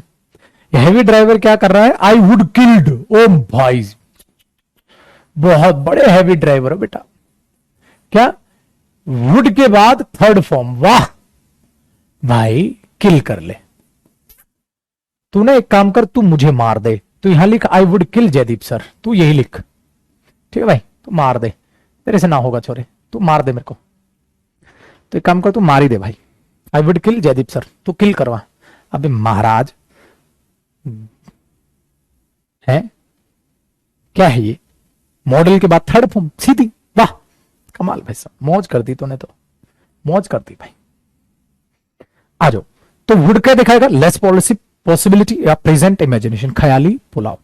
हैवी ड्राइवर क्या कर रहा है? आई वुड किल्ड, ओ भाई बहुत बड़े हैवी ड्राइवर हो बेटा। क्या? वुड के बाद थर्ड फॉर्म, वाह भाई, किल कर ले। तू ना एक काम कर, तू मुझे मार दे। तू यहां लिख I would kill Jaideep sir, तू यही लिख, ठीक है भाई? तू मार दे, तेरे से ना होगा छोरे, तू मार दे मेरे को। तो एक काम कर, तू मार ही दे भाई, I would kill Jaideep sir, तू किल करवा। अबे महाराज है क्या है ये? मॉडल के बाद थर्ड फॉर्म सीधी, वाह कमाल भाई साहब, मौज कर दी तूने, तो मौज कर दी भाई। आ जाओ, तो वुड क्या दिखाएगा? लेस पॉसिबिलिटी या प्रेजेंट इमेजिनेशन, ख्याली पुलाव।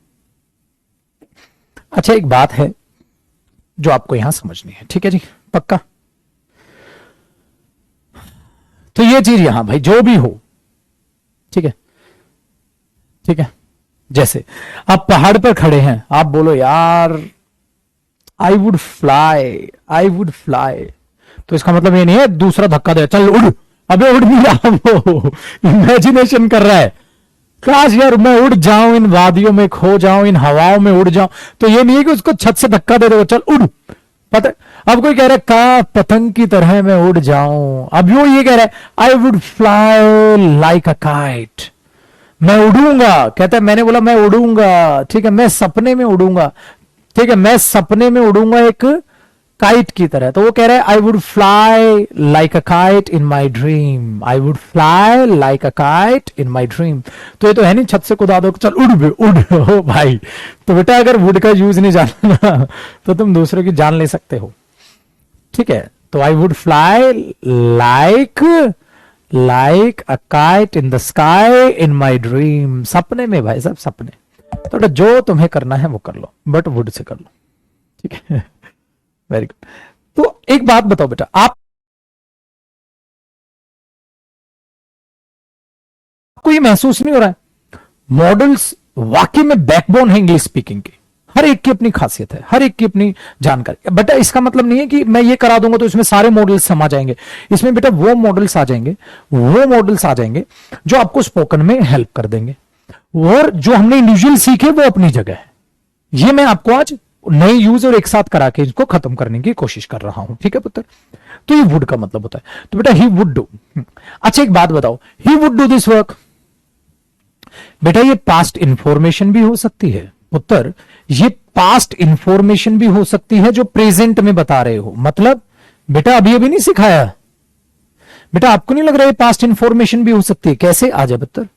अच्छा एक बात है जो आपको यहां समझनी है, ठीक है जी, पक्का? तो ये चीज यहां भाई जो भी हो, ठीक है, ठीक है, जैसे आप पहाड़ पर खड़े हैं, आप बोलो यार I would fly, I would fly, तो इसका मतलब ये नहीं है दूसरा धक्का दे चल उड़, अबे उड़ नहीं रहा, वो इमेजिनेशन कर रहा है, काश यार मैं उड़ जाऊं, इन वादियों में खो जाऊं, इन हवाओं में उड़ जाऊं। तो ये नहीं है कि उसको छत से धक्का दे दो चल उड़, पता? अब कोई कह रहा है का पतंग की तरह मैं उड़ जाऊं, अब वो ये कह रहा है I would fly like a kite, मैं उड़ूंगा, कहता है मैंने बोला मैं उड़ूंगा, ठीक है, मैं सपने में उड़ूंगा, ठीक है, मैं सपने में उड़ूंगा एक काइट की तरह। तो वो कह रहा है I would fly like a kite in my dream, I would fly like a kite in my dream. तो ये तो है नहीं छत से कूदा दो चल उड़ भी उड़ हो भाई। तो बेटा अगर वुड का यूज नहीं जानना तो तुम दूसरों की जान ले सकते हो, ठीक है? तो I would fly like a kite in the sky in my dream, सपने में भाई साहब, सपने। तो जो तुम्हें करना है वो कर लो, बट वुड से कर लो, ठीक है? Very good. तो एक बात बताओ बेटा, आपको ये महसूस नहीं हो रहा है मॉडल्स वाकई में बैकबोन है इंग्लिश स्पीकिंग की? हर एक की अपनी खासियत है, हर एक की अपनी जानकारी। बेटा इसका मतलब नहीं है कि मैं ये करा दूंगा तो इसमें सारे मॉडल्स समा जाएंगे। इसमें बेटा वो मॉडल्स आ जाएंगे, वो मॉडल्स आ जाएंगे जो आपको स्पोकन में हेल्प कर देंगे, और जो हमने इंडिविजुअल सीखे वो अपनी जगह है। ये मैं आपको आज नए यूज और एक साथ करा के इसको खत्म करने की कोशिश कर रहा हूं, ठीक है पुत्र? तो ये वुड का मतलब होता है। तो बेटा ही वुड डू। अच्छा एक बात बताओ, ही वुड डू दिस वर्क, बेटा ये पास्ट इंफॉर्मेशन भी हो सकती है पुत्र, ये पास्ट इंफॉर्मेशन भी हो सकती है जो प्रेजेंट में बता रहे हो। मतलब बेटा अभी अभी नहीं सिखाया बेटा, आपको नहीं लग रहा है पास्ट इंफॉर्मेशन भी हो सकती है? कैसे? आ जाए पुत्र।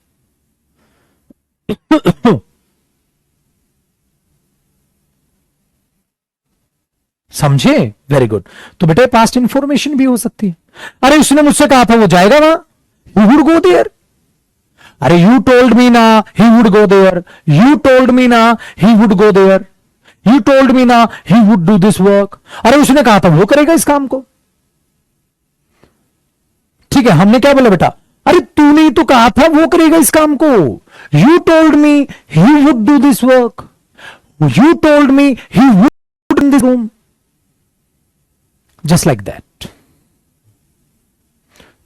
समझे? Very good. तो बेटा पास्ट इंफॉर्मेशन भी हो सकती है। अरे उसने मुझसे कहा था वो जाएगा वहां, ही वुड गो देयर। अरे यू टोल्ड मी ना he would go there, you told me ना he would go there, you told me ना he would do this work. अरे उसने कहा था वो करेगा इस काम को, ठीक है? हमने क्या बोला बेटा? अरे तूने तो कहा था वो करेगा इस काम को। You told me he would do this work, you told me he would in this room, just like that,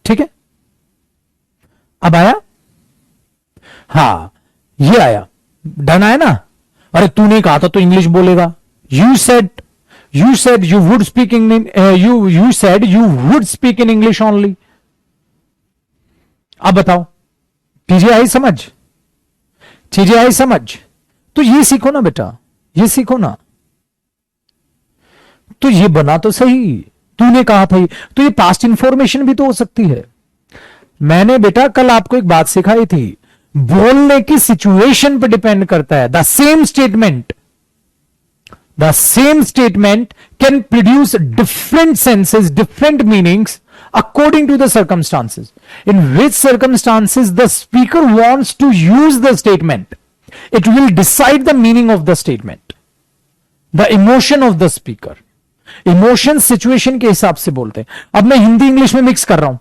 ठीक है? अब आया? हाँ ये आया, डन आया ना? अरे तूने कहा था तो इंग्लिश बोलेगा, you said you would speak in you said you would speak in English only. अब बताओ चीजें आई समझ, चीजें आई समझ? तो ये सीखो ना बेटा, ये सीखो ना। तो ये बना तो सही, तूने कहा था ये, तो ये पास्ट इंफॉर्मेशन भी तो हो सकती है। मैंने बेटा कल आपको एक बात सिखाई थी, बोलने की सिचुएशन पर डिपेंड करता है। The same statement can produce different senses, different meanings according to the circumstances. In which circumstances the speaker wants to use the statement, it will decide the meaning of the statement, the emotion of the speaker. Emotion situation के हिसाब से बोलते हैं। अब मैं Hindi English में mix कर रहा हूं,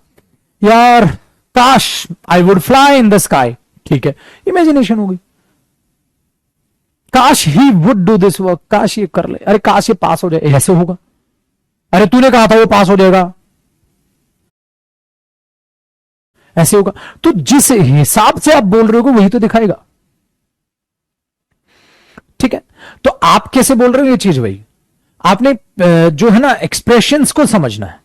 यार काश I would fly in the sky, ठीक है, इमेजिनेशन हो गई। काश ही वुड डू दिस वर्क, काश ये कर ले, अरे काश ये पास हो जाए, ऐसे होगा। अरे तूने कहा था वो पास हो जाएगा, ऐसे होगा। तो जिस हिसाब से आप बोल रहे हो वही तो दिखाएगा, ठीक है? तो आप कैसे बोल रहे हो ये चीज भाई, आपने जो है ना एक्सप्रेशंस को समझना है।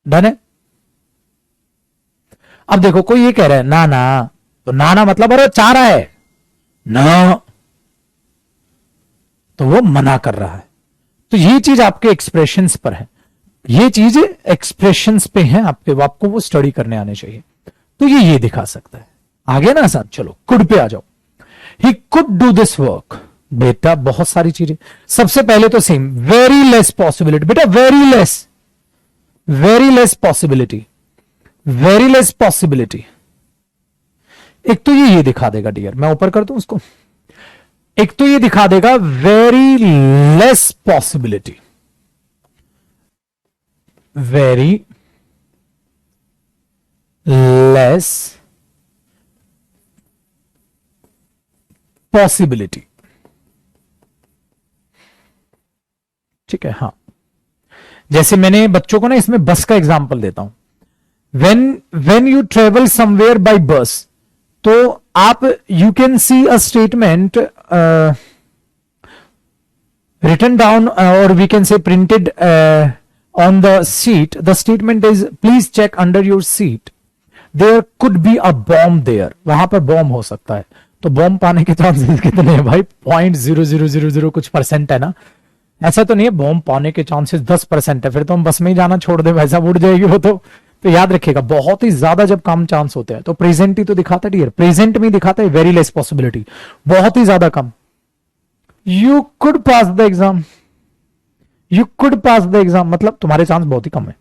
डन है। अब देखो कोई ये कह रहा है ना ना, तो ना ना मतलब अरे चाह रहा है ना, तो वो मना कर रहा है। तो ये चीज आपके एक्सप्रेशंस पर है, ये चीज एक्सप्रेशंस पे है आपके, आपको वो स्टडी करने आने चाहिए। तो ये दिखा सकता है। आगे ना आसान, चलो कुड पे आ जाओ। ही कुड डू दिस वर्क। बेटा बहुत सारी चीजें, सबसे पहले तो सेम, वेरी लेस पॉसिबिलिटी। बेटा very less possibility, very less possibility. एक तो ये दिखा देगा डियर, मैं ऊपर कर दूं उसको। एक तो ये दिखा देगा very less possibility, very less possibility. ठीक है, हाँ। जैसे मैंने बच्चों को ना इसमें बस का एग्जांपल देता हूं। when you travel somewhere by bus, तो आप you can see a statement written down or we can say printed on the seat. The statement is please check under your seat, there could be a bomb there. वहां पर bomb हो सकता है। तो bomb पाने के chances कितने हैं भाई? 0.0000 कुछ परसेंट है ना। ऐसा तो नहीं है बॉम्ब पाने के चांसेस 10% है, फिर तो हम बस में ही जाना छोड़ दे, वैसा उड़ जाएगी वो तो याद रखिएगा बहुत ही ज्यादा जब कम चांस होते हैं। तो प्रेजेंट ही तो दिखाता है डियर, प्रेजेंट में दिखाता है वेरी लेस पॉसिबिलिटी, बहुत ही ज्यादा कम। You could pass the exam, you could pass the exam मतलब तुम्हारे चांस बहुत ही कम है।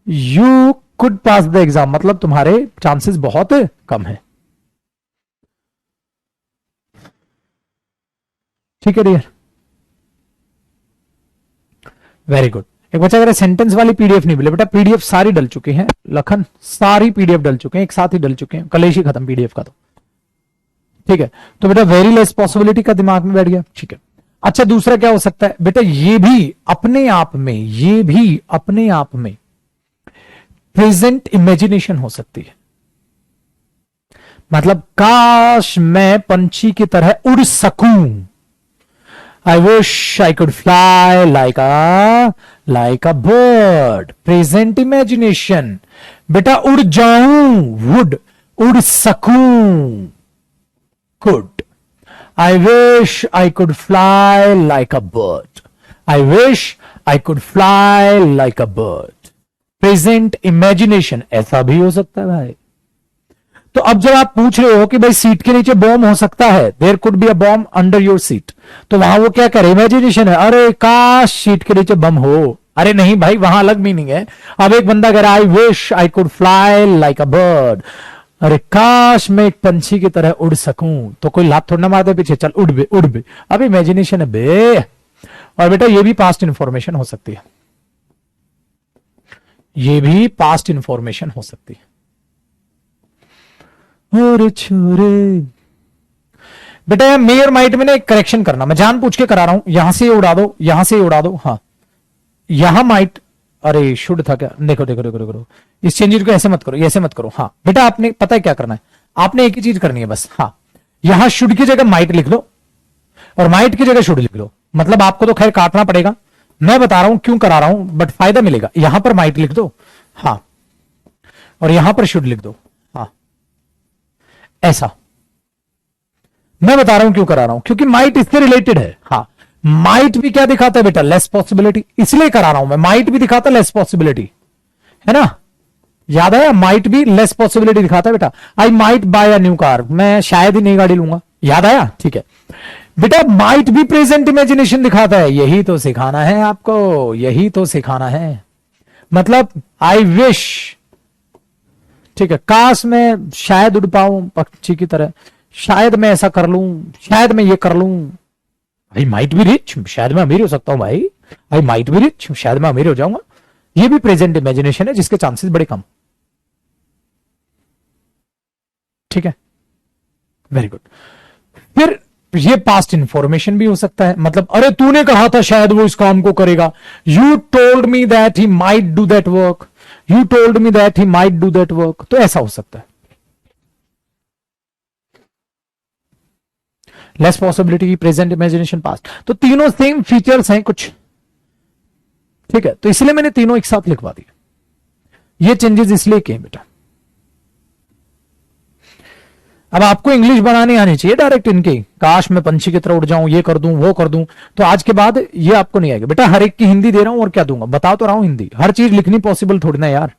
You could pass the exam मतलब तुम्हारे चांसेस बहुत कम है। ठीक है डियर, वेरी गुड। एक बच्चा अगर सेंटेंस वाली पीडीएफ नहीं मिले, बेटा पीडीएफ सारी डल चुकी हैं लखन, सारी पीडीएफ डल चुके हैं, एक साथ ही डल चुके हैं, कलेश ही खत्म पीडीएफ का। तो ठीक है, तो बेटा वेरी लेस पॉसिबिलिटी का दिमाग में बैठ गया। ठीक है, अच्छा दूसरा क्या हो सकता है बेटा? ये भी अपने आप में, ये भी अपने आप में प्रेजेंट इमेजिनेशन हो सकती है। मतलब काश मैं पंछी की तरह उड़ सकूं। I wish I could fly like a bird. Present imagination. बेटा उड़ जाऊं, would, उड़ सकूं, could. I wish I could fly like a bird. I wish I could fly like a bird. Present imagination ऐसा भी हो सकता है भाई। तो अब जब आप पूछ रहे हो कि भाई सीट के नीचे बॉम्ब हो सकता है, there could be a bomb under your seat, तो वहां वो क्या करे? इमेजिनेशन है। अरे काश सीट के नीचे बम हो। अरे नहीं भाई, वहां अलग मीनिंग है। अब एक बंदा कह रहा है आई wish I could fly like a bird, अरे काश मैं एक पंछी की तरह उड़ सकूं, तो कोई लात थोड़ा ना मारते पीछे, चल उड़ बे उड़ बे। अब इमेजिनेशन है बे। और बेटा ये भी पास्ट इंफॉर्मेशन हो सकती है, ये भी पास्ट इंफॉर्मेशन हो सकती है। और छोरे बेटा मे और माइट में ना एक करेक्शन करना, मैं जान पूछ के करा रहा हूं। यहां से उड़ा दो, यहां से उड़ा दो। हाँ यहां माइट, अरे शुड था क्या? देखो देखो देखो देखो, इस चेंजेस को ऐसे मत करो, ऐसे मत करो। हाँ बेटा आपने पता है क्या करना है, आपने एक ही चीज करनी है बस। हाँ यहां शुड की जगह माइट लिख दो और माइट की जगह शुड लिख दो। मतलब आपको तो खैर काटना पड़ेगा, मैं बता रहा हूं क्यों करा रहा हूं, बट फायदा मिलेगा। यहां पर माइट लिख दो, हाँ, और यहां पर शुड लिख दो। हाँ ऐसा मैं बता रहा हूं क्यों करा रहा हूं, क्योंकि माइट इससे रिलेटेड है। हाँ माइट भी क्या दिखाता है बेटा? लेस पॉसिबिलिटी, इसलिए करा रहा हूं मैं। माइट भी दिखाता लेस पॉसिबिलिटी, है ना? याद आया? माइट भी लेस पॉसिबिलिटी दिखाता है बेटा। I might buy a new car, मैं शायद ही नई गाड़ी लूंगा। याद आया? ठीक है बेटा, माइट भी प्रेजेंट इमेजिनेशन दिखाता है। यही तो सिखाना है आपको, यही तो सिखाना है। मतलब आई विश, ठीक है, काश मैं शायद उड़ पाऊं पक्षी की तरह, शायद मैं ऐसा कर लूं, शायद मैं ये कर लूं। आई माइट बी रिच, शायद मैं अमीर हो सकता हूं भाई। आई माइट बी रिच, शायद मैं अमीर हो जाऊंगा। ये भी प्रेजेंट इमेजिनेशन है जिसके चांसेस बड़े कम। ठीक है, वेरी गुड। फिर ये पास्ट इंफॉर्मेशन भी हो सकता है। मतलब अरे तूने कहा था शायद वो इस काम को करेगा, you told me that he might do that work, you told me that he might do that work. तो ऐसा हो सकता है। Less possibility, present, imagination, past. तो तीनों सेम फीचर्स हैं कुछ, ठीक है, तो इसलिए मैंने तीनों एक साथ लिखवा दिए। ये चेंजेस इसलिए किए बेटा। अब आपको इंग्लिश बनानी आनी चाहिए डायरेक्ट इनकी, काश मैं पंछी की तरह उड़ जाऊं, ये कर दूं, वो कर दूं, तो आज के बाद ये आपको नहीं आएगा बेटा। हर एक की हिंदी दे रहा हूं और क्या दूंगा, बता तो रहा हूं हिंदी। हर चीज लिखनी पॉसिबल थोड़ी ना यार,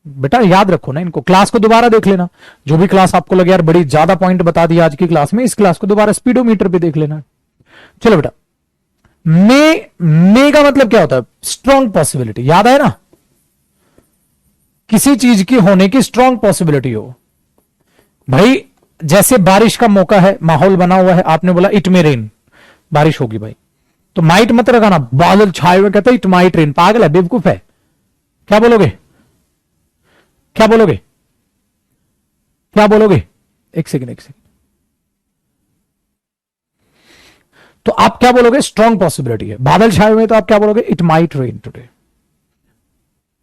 बेटा याद रखो ना इनको। क्लास को दोबारा देख लेना, जो भी क्लास आपको लगे यार बड़ी ज्यादा पॉइंट बता दिया आज की क्लास में, इस क्लास को दोबारा स्पीडोमीटर पे देख लेना। चलो बेटा, मे का मतलब क्या होता है, स्ट्रॉन्ग पॉसिबिलिटी, याद है ना, किसी चीज की होने की स्ट्रॉन्ग पॉसिबिलिटी हो। भाई जैसे बारिश का मौका है, माहौल बना हुआ है, आपने बोला इट मे रेन, बारिश होगी भाई, तो माइट मत लगाना, बादल छाए हुए, कहते इट माइट रेन, पागल है, बेवकूफ है, क्या बोलोगे, क्या बोलोगे, क्या बोलोगे, एक सेकंड, एक सेकंड, तो आप क्या बोलोगे, स्ट्रॉन्ग पॉसिबिलिटी है, बादल छाए हुए, तो आप क्या बोलोगे, it might rain today,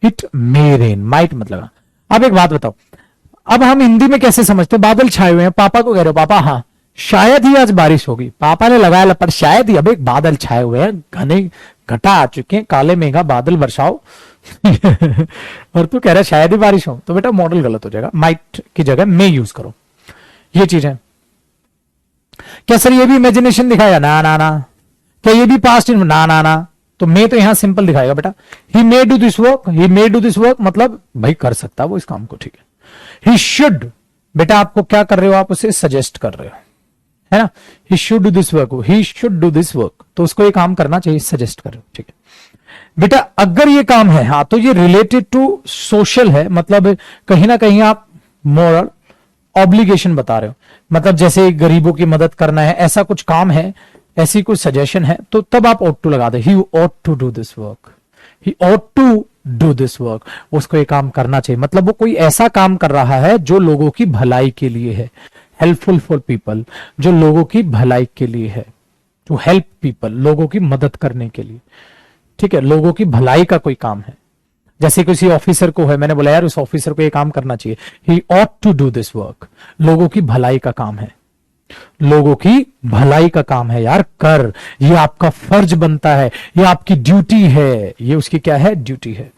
it may rain, might मत लगा। अब एक बात बताओ, अब हम हिंदी में कैसे समझते हैं, बादल छाए हुए हैं, पापा को कह रहे हो, पापा हाँ शायद ही आज बारिश होगी, पापा ने लगाया पर शायद ही, अब एक बादल छाए हुए हैं, घने घटा आ चुके हैं, काले मेघा बादल बरसाओ और तू कह रहा है शायद ही बारिश हो, तो बेटा मॉडल गलत हो जाएगा, माइट की जगह मे यूज करो। ये चीज है। क्या सर ये भी इमेजिनेशन दिखाएगा, ना ना ना। क्या ये भी पास्ट, ना ना ना। तो मे तो यहां सिंपल दिखाएगा बेटा, he may do this work, he may do this work, मतलब भाई कर सकता है वो इस काम को, ठीक है। ही शुड, बेटा आपको क्या कर रहे हो, आप उसे सजेस्ट कर रहे हो, है ना, he should do this work, he should do this work, तो उसको ये काम करना चाहिए, सजेस्ट कर रहे हो, ठीक है बेटा। अगर ये काम है, हाँ, तो ये रिलेटेड टू सोशल है, मतलब कहीं ना कहीं आप मॉरल ऑब्लिगेशन बता रहे हो, मतलब जैसे गरीबों की मदद करना है, ऐसा कुछ काम है, ऐसी कुछ सजेशन है, तो तब आप ought to लगा दे, ही ought to do this work, he ought to do this work, उसको ये काम करना चाहिए, मतलब वो कोई ऐसा काम कर रहा है जो लोगों की भलाई के लिए है, हेल्पफुल फॉर पीपल, जो लोगों की भलाई के लिए है, टू हेल्प पीपल, लोगों की मदद करने के लिए, ठीक है, लोगों की भलाई का कोई काम है। जैसे किसी ऑफिसर को है, मैंने बोला यार उस ऑफिसर को ये काम करना चाहिए, ही ought to do this work, लोगों की भलाई का काम है, लोगों की भलाई का काम है यार, कर, ये आपका फर्ज बनता है, ये आपकी ड्यूटी है, ये उसकी क्या है, ड्यूटी है,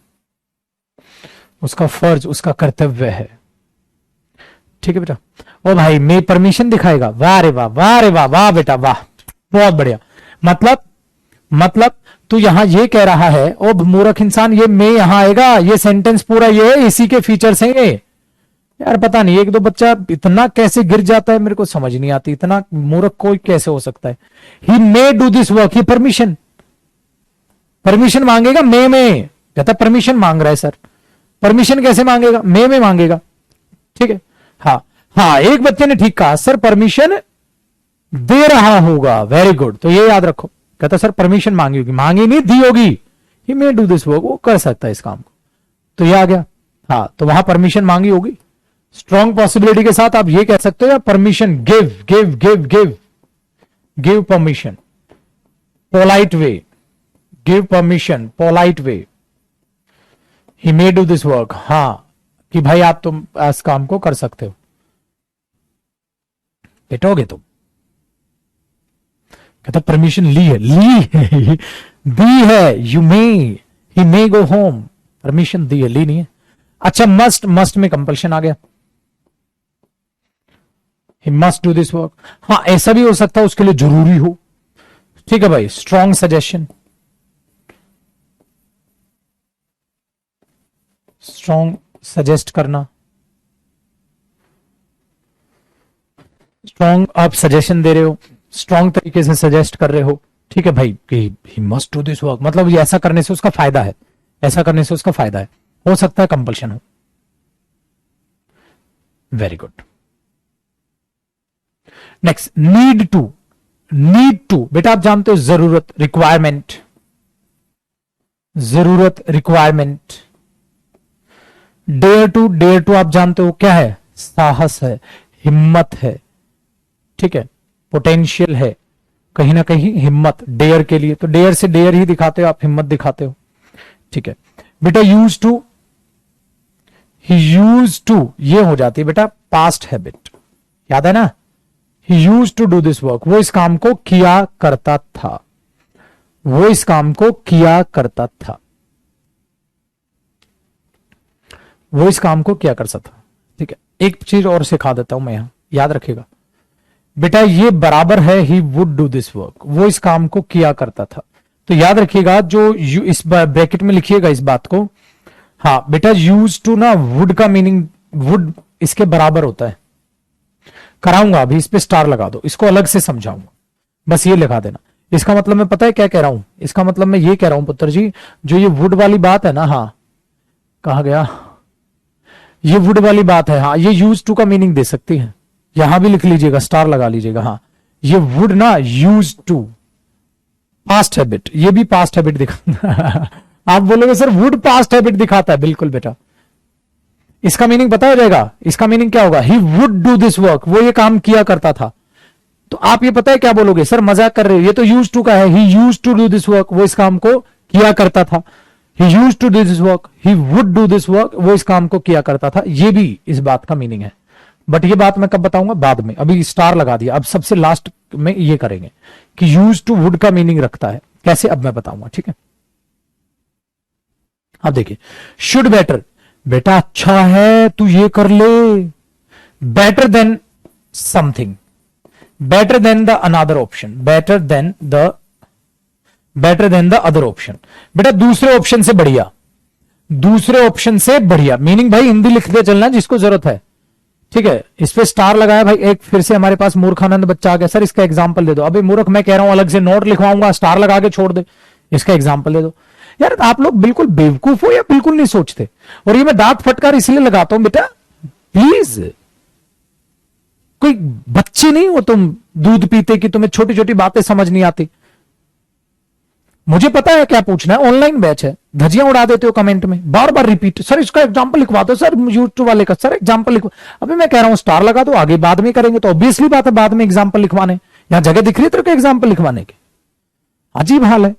उसका फर्ज, उसका कर्तव्य है, ठीक है बेटा। ओ भाई मैं परमिशन दिखाएगा, वाह रे वाह, वाह रे वाह, वाह बेटा वाह, बहुत बढ़िया। मतलब तू यहां ये कह रहा है, ओ मूर्ख इंसान, ये मैं यहां आएगा, ये सेंटेंस पूरा ये है, इसी के फीचर्स हैं ये। यार पता नहीं एक दो बच्चा इतना कैसे गिर जाता है, मेरे को समझ नहीं आती, इतना मूर्ख कोई कैसे हो सकता है। He may do this work, ही परमिशन, परमिशन मांगेगा मे में, कहता परमिशन मांग रहा है सर, परमिशन कैसे मांगेगा, मे में मांगेगा, ठीक है। हाँ हाँ, एक बच्चे ने ठीक कहा, सर परमिशन दे रहा होगा, वेरी गुड, तो ये याद रखो, कहता सर परमिशन मांगी होगी, मांगी नहीं दी होगी, ही मे डू दिस वर्क, वो कर सकता है इस काम को, तो ये आ गया। हाँ, तो वहां परमिशन मांगी होगी, स्ट्रॉन्ग पॉसिबिलिटी के साथ आप ये कह सकते हो, या permission give give give give, give permission, polite way, give permission, polite way, he may do this work, हाँ कि भाई आप तुम इस काम को कर सकते हो, बेटोगे तुम, कहता परमिशन ली है, ली है दी है, you may, he may go home, permission दी है, ली नहीं है। अच्छा मस्ट, मस्ट में कंपल्शन आ गया, he must do this work, हाँ ऐसा भी हो सकता है उसके लिए जरूरी हो, ठीक है भाई। स्ट्रॉन्ग सजेशन, स्ट्रॉन्ग सजेस्ट करना, स्ट्रॉन्ग आप सजेशन दे रहे हो, स्ट्रॉन्ग तरीके से सजेस्ट कर रहे हो, ठीक है भाई, कि ही मस्ट डू दिस वर्क, मतलब ये ऐसा करने से उसका फायदा है, ऐसा करने से उसका फायदा है, हो सकता है कंपल्शन हो, very good. Next, need to, need to बेटा आप जानते हो जरूरत, रिक्वायरमेंट, जरूरत, requirement. Dare to, dare to आप जानते हो क्या है, साहस है, हिम्मत है, ठीक है, पोटेंशियल है, कहीं ना कहीं हिम्मत, डेयर के लिए, तो डेयर से डेयर ही दिखाते हो आप, हिम्मत दिखाते हो, ठीक है बेटा। Use to, he use to, ये हो जाती है बेटा पास्ट हैबिट, याद है ना, he used to do this work, वो इस काम को किया करता था, वो इस काम को किया करता था, वो इस काम को किया करता था। ठीक है, एक चीज और सिखा देता हूं मैं यहां, याद रखिएगा बेटा, ये बराबर है ही वुड डू दिस वर्क, वो इस काम को किया करता था। तो याद रखिएगा, जो इस ब्रैकेट में लिखिएगा इस बात को, हाँ बेटा यूज टू ना वुड का मीनिंग, वुड इसके बराबर होता है। कराऊंगा अभी, इस पे स्टार लगा दो, इसको अलग से समझाऊंगा, बस ये लिखा देना। इसका मतलब मैं पता है क्या कह रहा हूं, इसका मतलब मैं ये कह रहा हूं पुत्र जी, जो ये वुड वाली बात है ना, हाँ कहा गया, ये वुड वाली बात है, हाँ ये यूज टू का मीनिंग दे सकती है, यहां भी लिख लीजिएगा, स्टार लगा लीजिएगा। हाँ ये वुड ना यूज टू पास्ट हैबिट, ये भी पास्ट हैबिट दिखा आप बोलोगे सर वुड पास्ट हैबिट दिखाता है, बिल्कुल बेटा, इसका मीनिंग पता हो जाएगा, इसका मीनिंग क्या होगा, ही वुड डू दिस वर्क, वो ये काम किया करता था। तो आप ये पता है क्या बोलोगे, सर मजाक कर रहे हो, ये तो यूज टू का है, he use to do this work, वो इस काम को किया करता था, he use to do this work, he would do this work, वो इस काम को किया करता था, ये भी इस बात का मीनिंग है। बट ये बात मैं कब बताऊंगा, बाद में, अभी स्टार लगा दिया, अब सबसे लास्ट में ये करेंगे कि यूज टू वुड का मीनिंग रखता है कैसे, अब मैं बताऊंगा। ठीक है, अब देखिए, शुड बेटर, बेटा अच्छा है तू ये कर ले, better than something, better than the another option, better than the other option, बेटा दूसरे ऑप्शन से बढ़िया, दूसरे ऑप्शन से बढ़िया, मीनिंग भाई हिंदी लिखते चलना जिसको जरूरत है। ठीक है, इस पे स्टार लगाया भाई, एक फिर से हमारे पास मूर्खानंद बच्चा आ गया, सर इसका एग्जांपल दे दो। अभी मूर्ख मैं कह रहा हूं अलग से नोट लिखवाऊंगा, स्टार लगा के छोड़ दे, इसका एग्जांपल दे दो। यार आप लोग बिल्कुल बेवकूफ हो या बिल्कुल नहीं सोचते, और ये मैं डांट फटकार इसलिए लगाता हूं बेटा, प्लीज कोई बच्चे नहीं हो तुम दूध पीते कि तुम्हें छोटी छोटी बातें समझ नहीं आती। मुझे पता है क्या पूछना है, ऑनलाइन बैच है, धजियां उड़ा देते हो कमेंट में, बार बार रिपीट, सर इसका एग्जांपल लिखवा दो, सर यूट्यूब वाले का सर एग्जांपल लिखवा। अभी मैं कह रहा हूं स्टार लगा दो, आगे बाद में करेंगे, तो ऑब्वियसली बात है बाद में एग्जांपल लिखवाने, यहां जगह दिख रही है तेरे को एग्जांपल लिखवाने के, अजीब हाल है,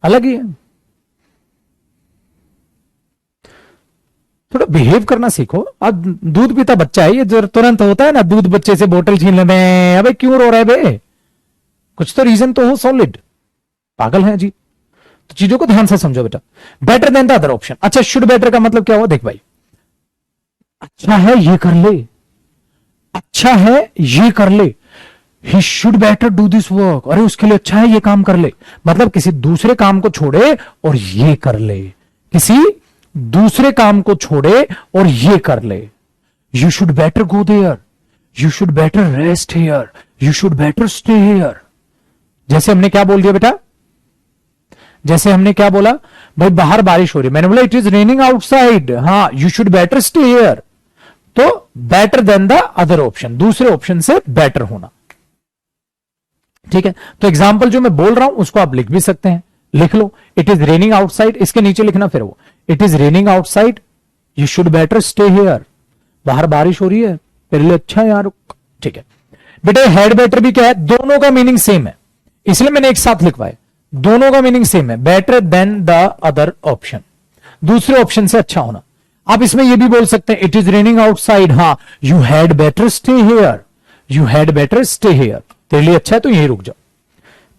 अलग ही है। थोड़ा बिहेव करना सीखो। अब दूध पीता बच्चा है, ये जो तुरंत होता है ना, दूध बच्चे से बोतल छीन ले, अबे क्यों रो रहा है बे, कुछ तो रीजन तो हो सॉलिड, पागल है जी। तो चीजों को ध्यान से समझो बेटा, better than the other option. अच्छा शुड बेटर का मतलब क्या हुआ, देख भाई, अच्छा है ये कर ले, अच्छा है ये कर ले, he should better do this work, अरे उसके लिए अच्छा है ये काम कर ले, मतलब किसी दूसरे काम को छोड़े और ये कर ले, किसी दूसरे काम को छोड़े और ये कर ले। You should better go there, you should better rest here, you should better stay here. जैसे हमने क्या बोल दिया बेटा, जैसे हमने क्या बोला भाई, बाहर बारिश हो रही है, मैंने बोला इट इज रेनिंग आउटसाइड, हाँ you should better stay here, तो better than the other option, दूसरे ऑप्शन से बेटर होना। ठीक है, तो एग्जाम्पल जो मैं बोल रहा हूं उसको आप लिख भी सकते हैं, लिख लो, इट इज रेनिंग आउटसाइड, इसके नीचे लिखना फिर वो, it is raining outside, you should better stay here, बाहर बारिश हो रही है, तेरे लिए अच्छा है यार। ठीक है बेटे, हेड बेटर भी क्या है, दोनों का मीनिंग सेम है, इसलिए मैंने एक साथ लिखवाए, दोनों का मीनिंग सेम है, better than the other option, दूसरे ऑप्शन से अच्छा होना। आप इसमें यह भी बोल सकते हैं, इट इज रेनिंग आउटसाइड, हाँ you had better stay here, you had better stay here, तेरे लिए अच्छा है तो यहीं रुक जाओ।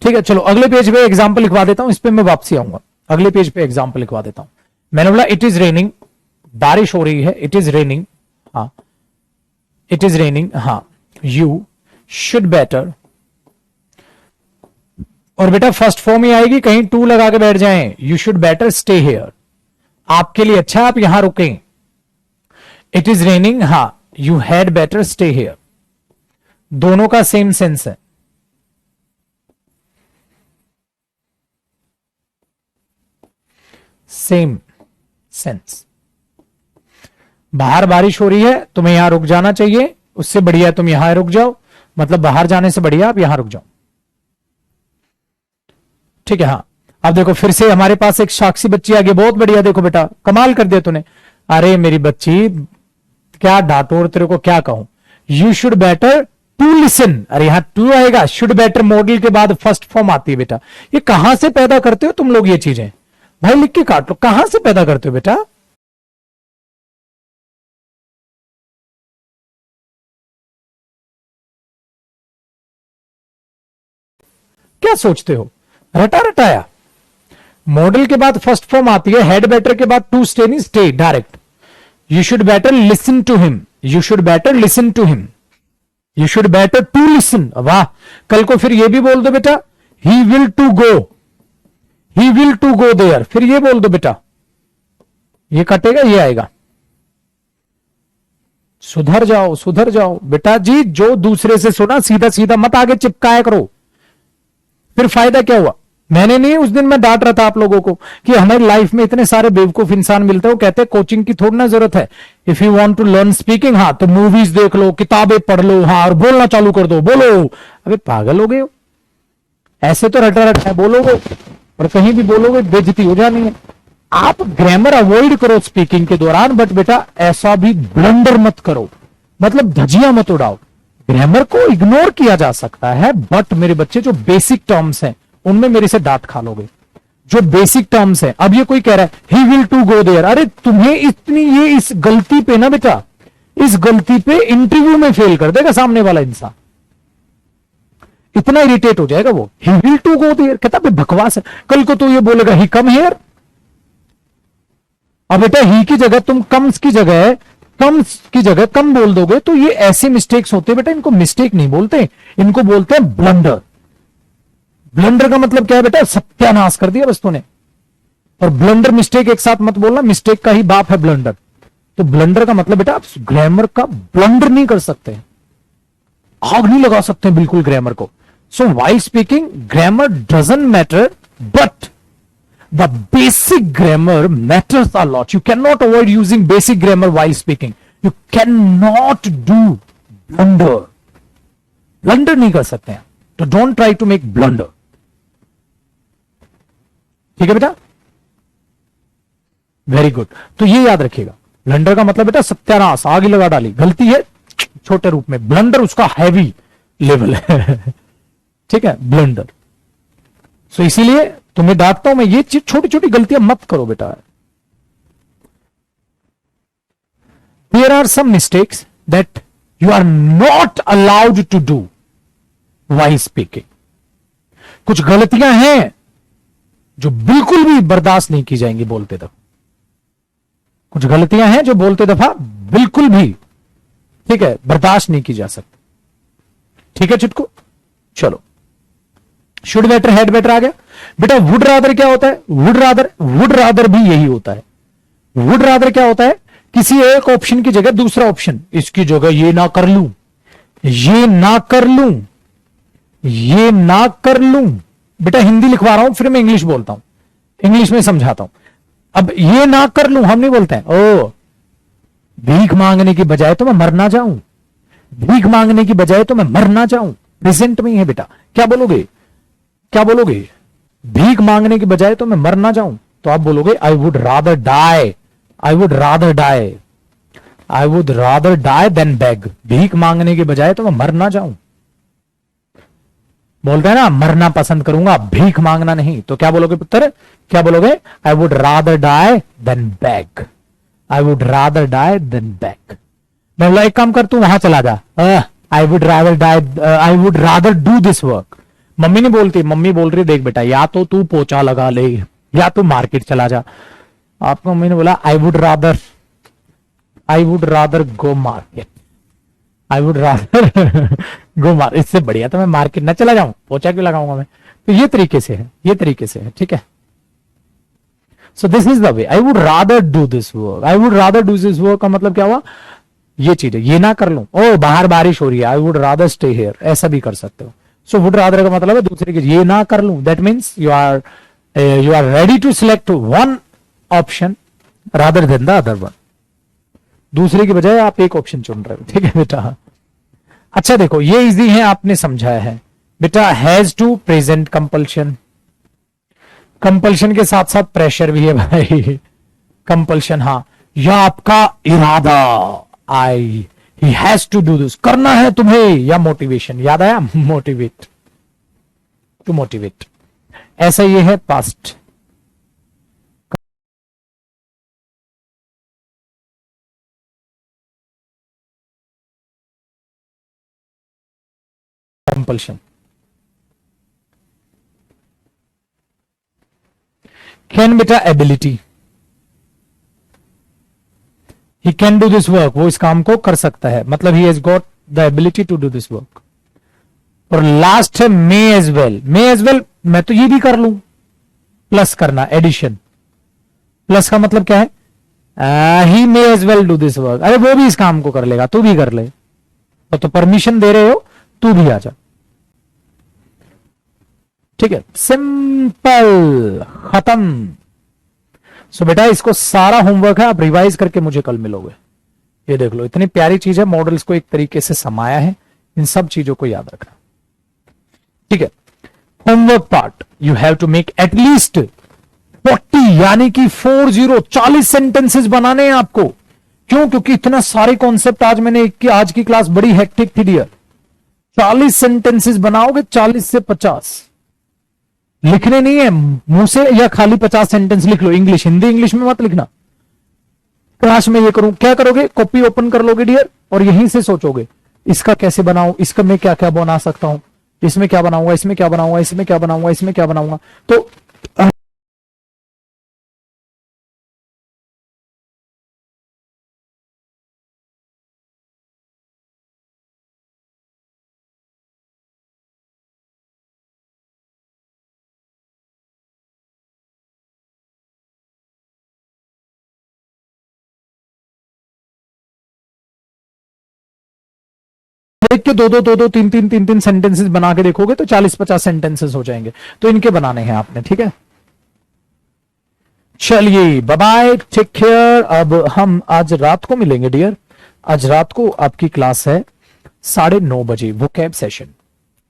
ठीक है, चलो अगले पेज पे एग्जांपल लिखवा देता हूं, इस पे मैं वापसी आऊंगा, अगले पेज पे एग्जांपल लिखवा देता हूं। मैंने बोला इट इज रेनिंग, बारिश हो रही है, इट इज रेनिंग, हाँ इट इज रेनिंग, हाँ यू शुड बेटर, और बेटा फर्स्ट फॉर्म ही आएगी, कहीं टू लगा के बैठ जाएं, you should better stay here, आपके लिए अच्छा आप यहां रुकें। इट इज रेनिंग, हाँ you had better stay here, दोनों का सेम सेंस है। सेम सेंस, बाहर बारिश हो रही है, तुम्हें यहां रुक जाना चाहिए, उससे बढ़िया तुम यहां रुक जाओ, मतलब बाहर जाने से बढ़िया आप यहां रुक जाओ। ठीक है, हाँ अब देखो फिर से हमारे पास एक साक्षी बच्ची आ गई, बहुत बढ़िया, देखो बेटा कमाल कर दिया तूने, अरे मेरी बच्ची क्या डांटो और तेरे को क्या कहूं, you should better to listen, अरे यहां टू आएगा, शुड बेटर मॉडल के बाद फर्स्ट फॉर्म आती है बेटा, ये कहां से पैदा करते हो तुम लोग ये चीजें, भाई लिख के काट लो, कहां से पैदा करते हो बेटा। क्या सोचते हो? रटा रटाया। मॉडल के बाद फर्स्ट फॉर्म आती है, हैड बेटर के बाद टू स्टे नहीं, stay direct. You should better listen to him, you should better listen to him, you should better to listen. वाह, कल को फिर ये भी बोल दो बेटा, he will to go, he will to go there, फिर ये बोल दो बेटा, ये कटेगा, ये आएगा। सुधर जाओ, सुधर जाओ बेटा जी, जो दूसरे से सुना सीधा सीधा मत आगे चिपकाया करो, फिर फायदा क्या हुआ? मैंने नहीं, उस दिन मैं डांट रहा था आप लोगों को कि हमारी लाइफ में इतने सारे बेवकूफ इंसान मिलते हैं, वो कहते हैं कोचिंग की थोड़ी ना जरूरत है, if you want to learn speaking, हाँ तो मूवीज देख लो, किताबें पढ़ लो, हाँ और बोलना चालू कर दो, बोलो। अबे पागल हो गए हो? ऐसे तो रटा रटा है बोलोगे, और कहीं भी बोलोगे बेइज्जती हो जानी है। आप ग्रामर अवॉइड करो स्पीकिंग के दौरान, बट बेटा ऐसा भी ब्लंडर मत करो, मतलब धजिया मत उड़ाओ। ग्रामर को इग्नोर किया जा सकता है, बट मेरे बच्चे जो बेसिक टर्म्स हैं उनमें मेरे से डांट खा लोगे। जो बेसिक टर्म्स है, अब ये कोई कह रहा है he will to go there, अरे तुम्हें इतनी ये इस गलती पे ना बेटा, इस गलती पे इंटरव्यू में फेल कर देगा सामने वाला इंसान, इतना इरिटेट हो जाएगा वो। He will to go there कहता है बकवास है, कल को तो ये बोलेगा ही कम हियर। अब बेटा ही की जगह तुम कम्स की जगह, कम्स की जगह कम बोल दोगे, तो ये ऐसे मिस्टेक्स होते हैं बेटा, इनको मिस्टेक नहीं बोलते, इनको बोलते हैं ब्लंडर। ब्लंडर का मतलब क्या है बेटा? सत्यानाश कर दिया बस तूने। और ब्लंडर मिस्टेक एक साथ मत बोलना, मिस्टेक का ही बाप है ब्लंडर। तो ब्लंडर का मतलब बेटा आप ग्रामर का ब्लंडर नहीं कर सकते, आग नहीं लगा सकते बिल्कुल ग्रामर को। So while speaking grammar doesn't matter, but the basic grammar matters a lot. You can not avoid using basic grammar while speaking, you can not do blunder, blunder नहीं कर सकते हैं, तो don't try to make blunder. ठीक है बेटा, very good. तो ये याद रखिएगा, ब्लंडर का मतलब बेटा सत्यानाश, आग ही लगा डाली, गलती है छोटे रूप में, ब्लंडर उसका हैवी लेवल है। ठीक है, ब्लंडर। सो इसीलिए तुम्हें डांटता हूं मैं, ये चीज छोटी छोटी गलतियां मत करो बेटा। There are some mistakes that you are not allowed to do while speaking. कुछ गलतियां हैं जो बिल्कुल भी बर्दाश्त नहीं की जाएंगी बोलते दफा। कुछ गलतियां हैं जो बोलते दफा बिल्कुल भी, ठीक है, बर्दाश्त नहीं की जा सकती। ठीक है चुटकू, चलो। शुड बेटर, हैड बेटर आ गया बेटा। वुड रादर क्या होता है? वुड रादर, वुड रादर भी यही होता है। वुड रादर क्या होता है? किसी एक ऑप्शन की जगह दूसरा ऑप्शन, इसकी जगह ये ना कर लूं, ये ना कर लूं, ये ना कर लूं। बेटा हिंदी लिखवा रहा हूं, फिर मैं इंग्लिश बोलता हूं, इंग्लिश में समझाता हूं। अब ये ना कर लूं हम नहीं बोलते हैं, ओ भीख मांगने की बजाय तो मैं मर ना जाऊं, भीख मांगने की बजाय तो मैं मर ना जाऊं। प्रेजेंट में ही है बेटा, क्या बोलोगे? क्या बोलोगे? भीख मांगने की बजाय तो मैं मर ना जाऊं, तो आप बोलोगे I would rather die, I would rather die, I would rather die than beg. भीख मांगने की बजाय तो मैं मर ना जाऊं। बोलते हैं ना मरना पसंद करूंगा, भीख मांगना नहीं। तो क्या बोलोगे पुत्र? क्या बोलोगे? I would rather die than beg, I would rather die than beg. मैं बोला एक काम कर, तू वहां चला जा, I would rather die, I would rather do this work. Mummy नहीं बोलती, मम्मी बोल रही देख बेटा, या तो तू पोछा लगा ले या तू मार्केट चला जा। आपको मम्मी ने बोला आई would rather go market, I would rather go मार, इससे बढ़िया तो मैं मार्केट ना चला जाऊं, पोछा क्यों लगाऊंगा मैं। तो ये तरीके से है, ये तरीके से है, ठीक है। So this is the way, I would rather do this work, I would rather do this work का मतलब क्या हुआ? ये चीज है, ये ना कर लूं, ओ बाहर बारिश हो रही है, आई वुड रादर स्टे हियर, ऐसा भी कर सकते हो। सो वुड रादर का मतलब है दूसरे की, ये ना कर लूं, that means you are ready to select one option rather than the other one. दूसरे की बजाय आप एक ऑप्शन चुन रहे हो, ठीक है बेटा। अच्छा देखो, ये इजी है, आपने समझाया है बेटा। Has to present compulsion, compulsion के साथ साथ प्रेशर भी है भाई। कंपल्शन, हाँ, या आपका इरादा, I he has to do this, करना है तुम्हें, या मोटिवेशन, याद आया? मोटिवेट, टू मोटिवेट, ऐसा ये है पास्ट कंपल्शन। कैन बेटा ability, he can do this work, वो इस काम को कर सकता है, मतलब he has got the ability to do this work. और लास्ट है may as well. May as well मैं तो ये भी कर लूं, प्लस करना, एडिशन। प्लस का मतलब क्या है, he may as well do this work, अरे वो भी इस काम को कर लेगा, तू भी कर ले, तो परमिशन दे रहे हो, तू भी आ जा। ठीक है, सिंपल, खत्म। सो बेटा इसको सारा होमवर्क है, आप रिवाइज करके मुझे कल मिलोगे। ये देख लो, इतनी प्यारी चीज है, मॉडल्स को एक तरीके से समाया है, इन सब चीजों को याद रखना। ठीक है, homework part, you have to make at least 40 यानी कि 40 सेंटेंसेस बनाने हैं आपको। क्यों? क्योंकि इतना सारे कॉन्सेप्ट आज मैंने आज की क्लास बड़ी हेक्टिक थी डियर। 40 सेंटेंसेस बनाओगे, 40 से 50 लिखने नहीं है मुंह से, या खाली 50 सेंटेंस लिख लो, इंग्लिश, हिंदी इंग्लिश में मत लिखना। क्लास में ये करूं, क्या करोगे, कॉपी ओपन कर लोगे डियर, और यहीं से सोचोगे इसका कैसे बनाऊं, इसका मैं क्या क्या बना सकता हूं, इसमें क्या बनाऊंगा, इसमें क्या बनाऊंगा, इसमें क्या बनाऊंगा, इसमें क्या बनाऊंगा। तो देख के दो तीन सेंटेंसेस बना के देखोगे तो 40-50 सेंटेंसेस हो जाएंगे। तो इनके बनाने हैं आपने, ठीक है। चलिए बाय बाय, टेक केयर। अब हम आज रात को मिलेंगे डियर। आज रात को आपकी क्लास है 9:30 बजे, वोकैब सेशन।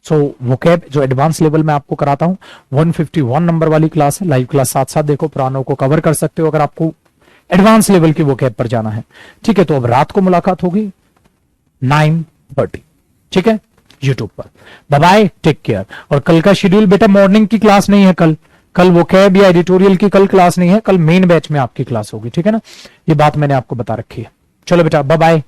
सो वोकैब जो एडवांस लेवल में आपको कराता हूं, 151 नंबर वाली क्लास है। लाइव क्लास साथ साथ देखो, पुरानों को कवर कर सकते हो अगर आपको एडवांस लेवल की वोकैब पर जाना है। ठीक है, तो अब रात को मुलाकात होगी 9:30, ठीक है, यूट्यूब पर। Bye bye, take care. और कल का शेड्यूल बेटा, मॉर्निंग की क्लास नहीं है कल वोकैब या एडिटोरियल की कल क्लास नहीं है, कल मेन बैच में आपकी क्लास होगी, ठीक है ना। ये बात मैंने आपको बता रखी है। चलो बेटा, बाय बाय।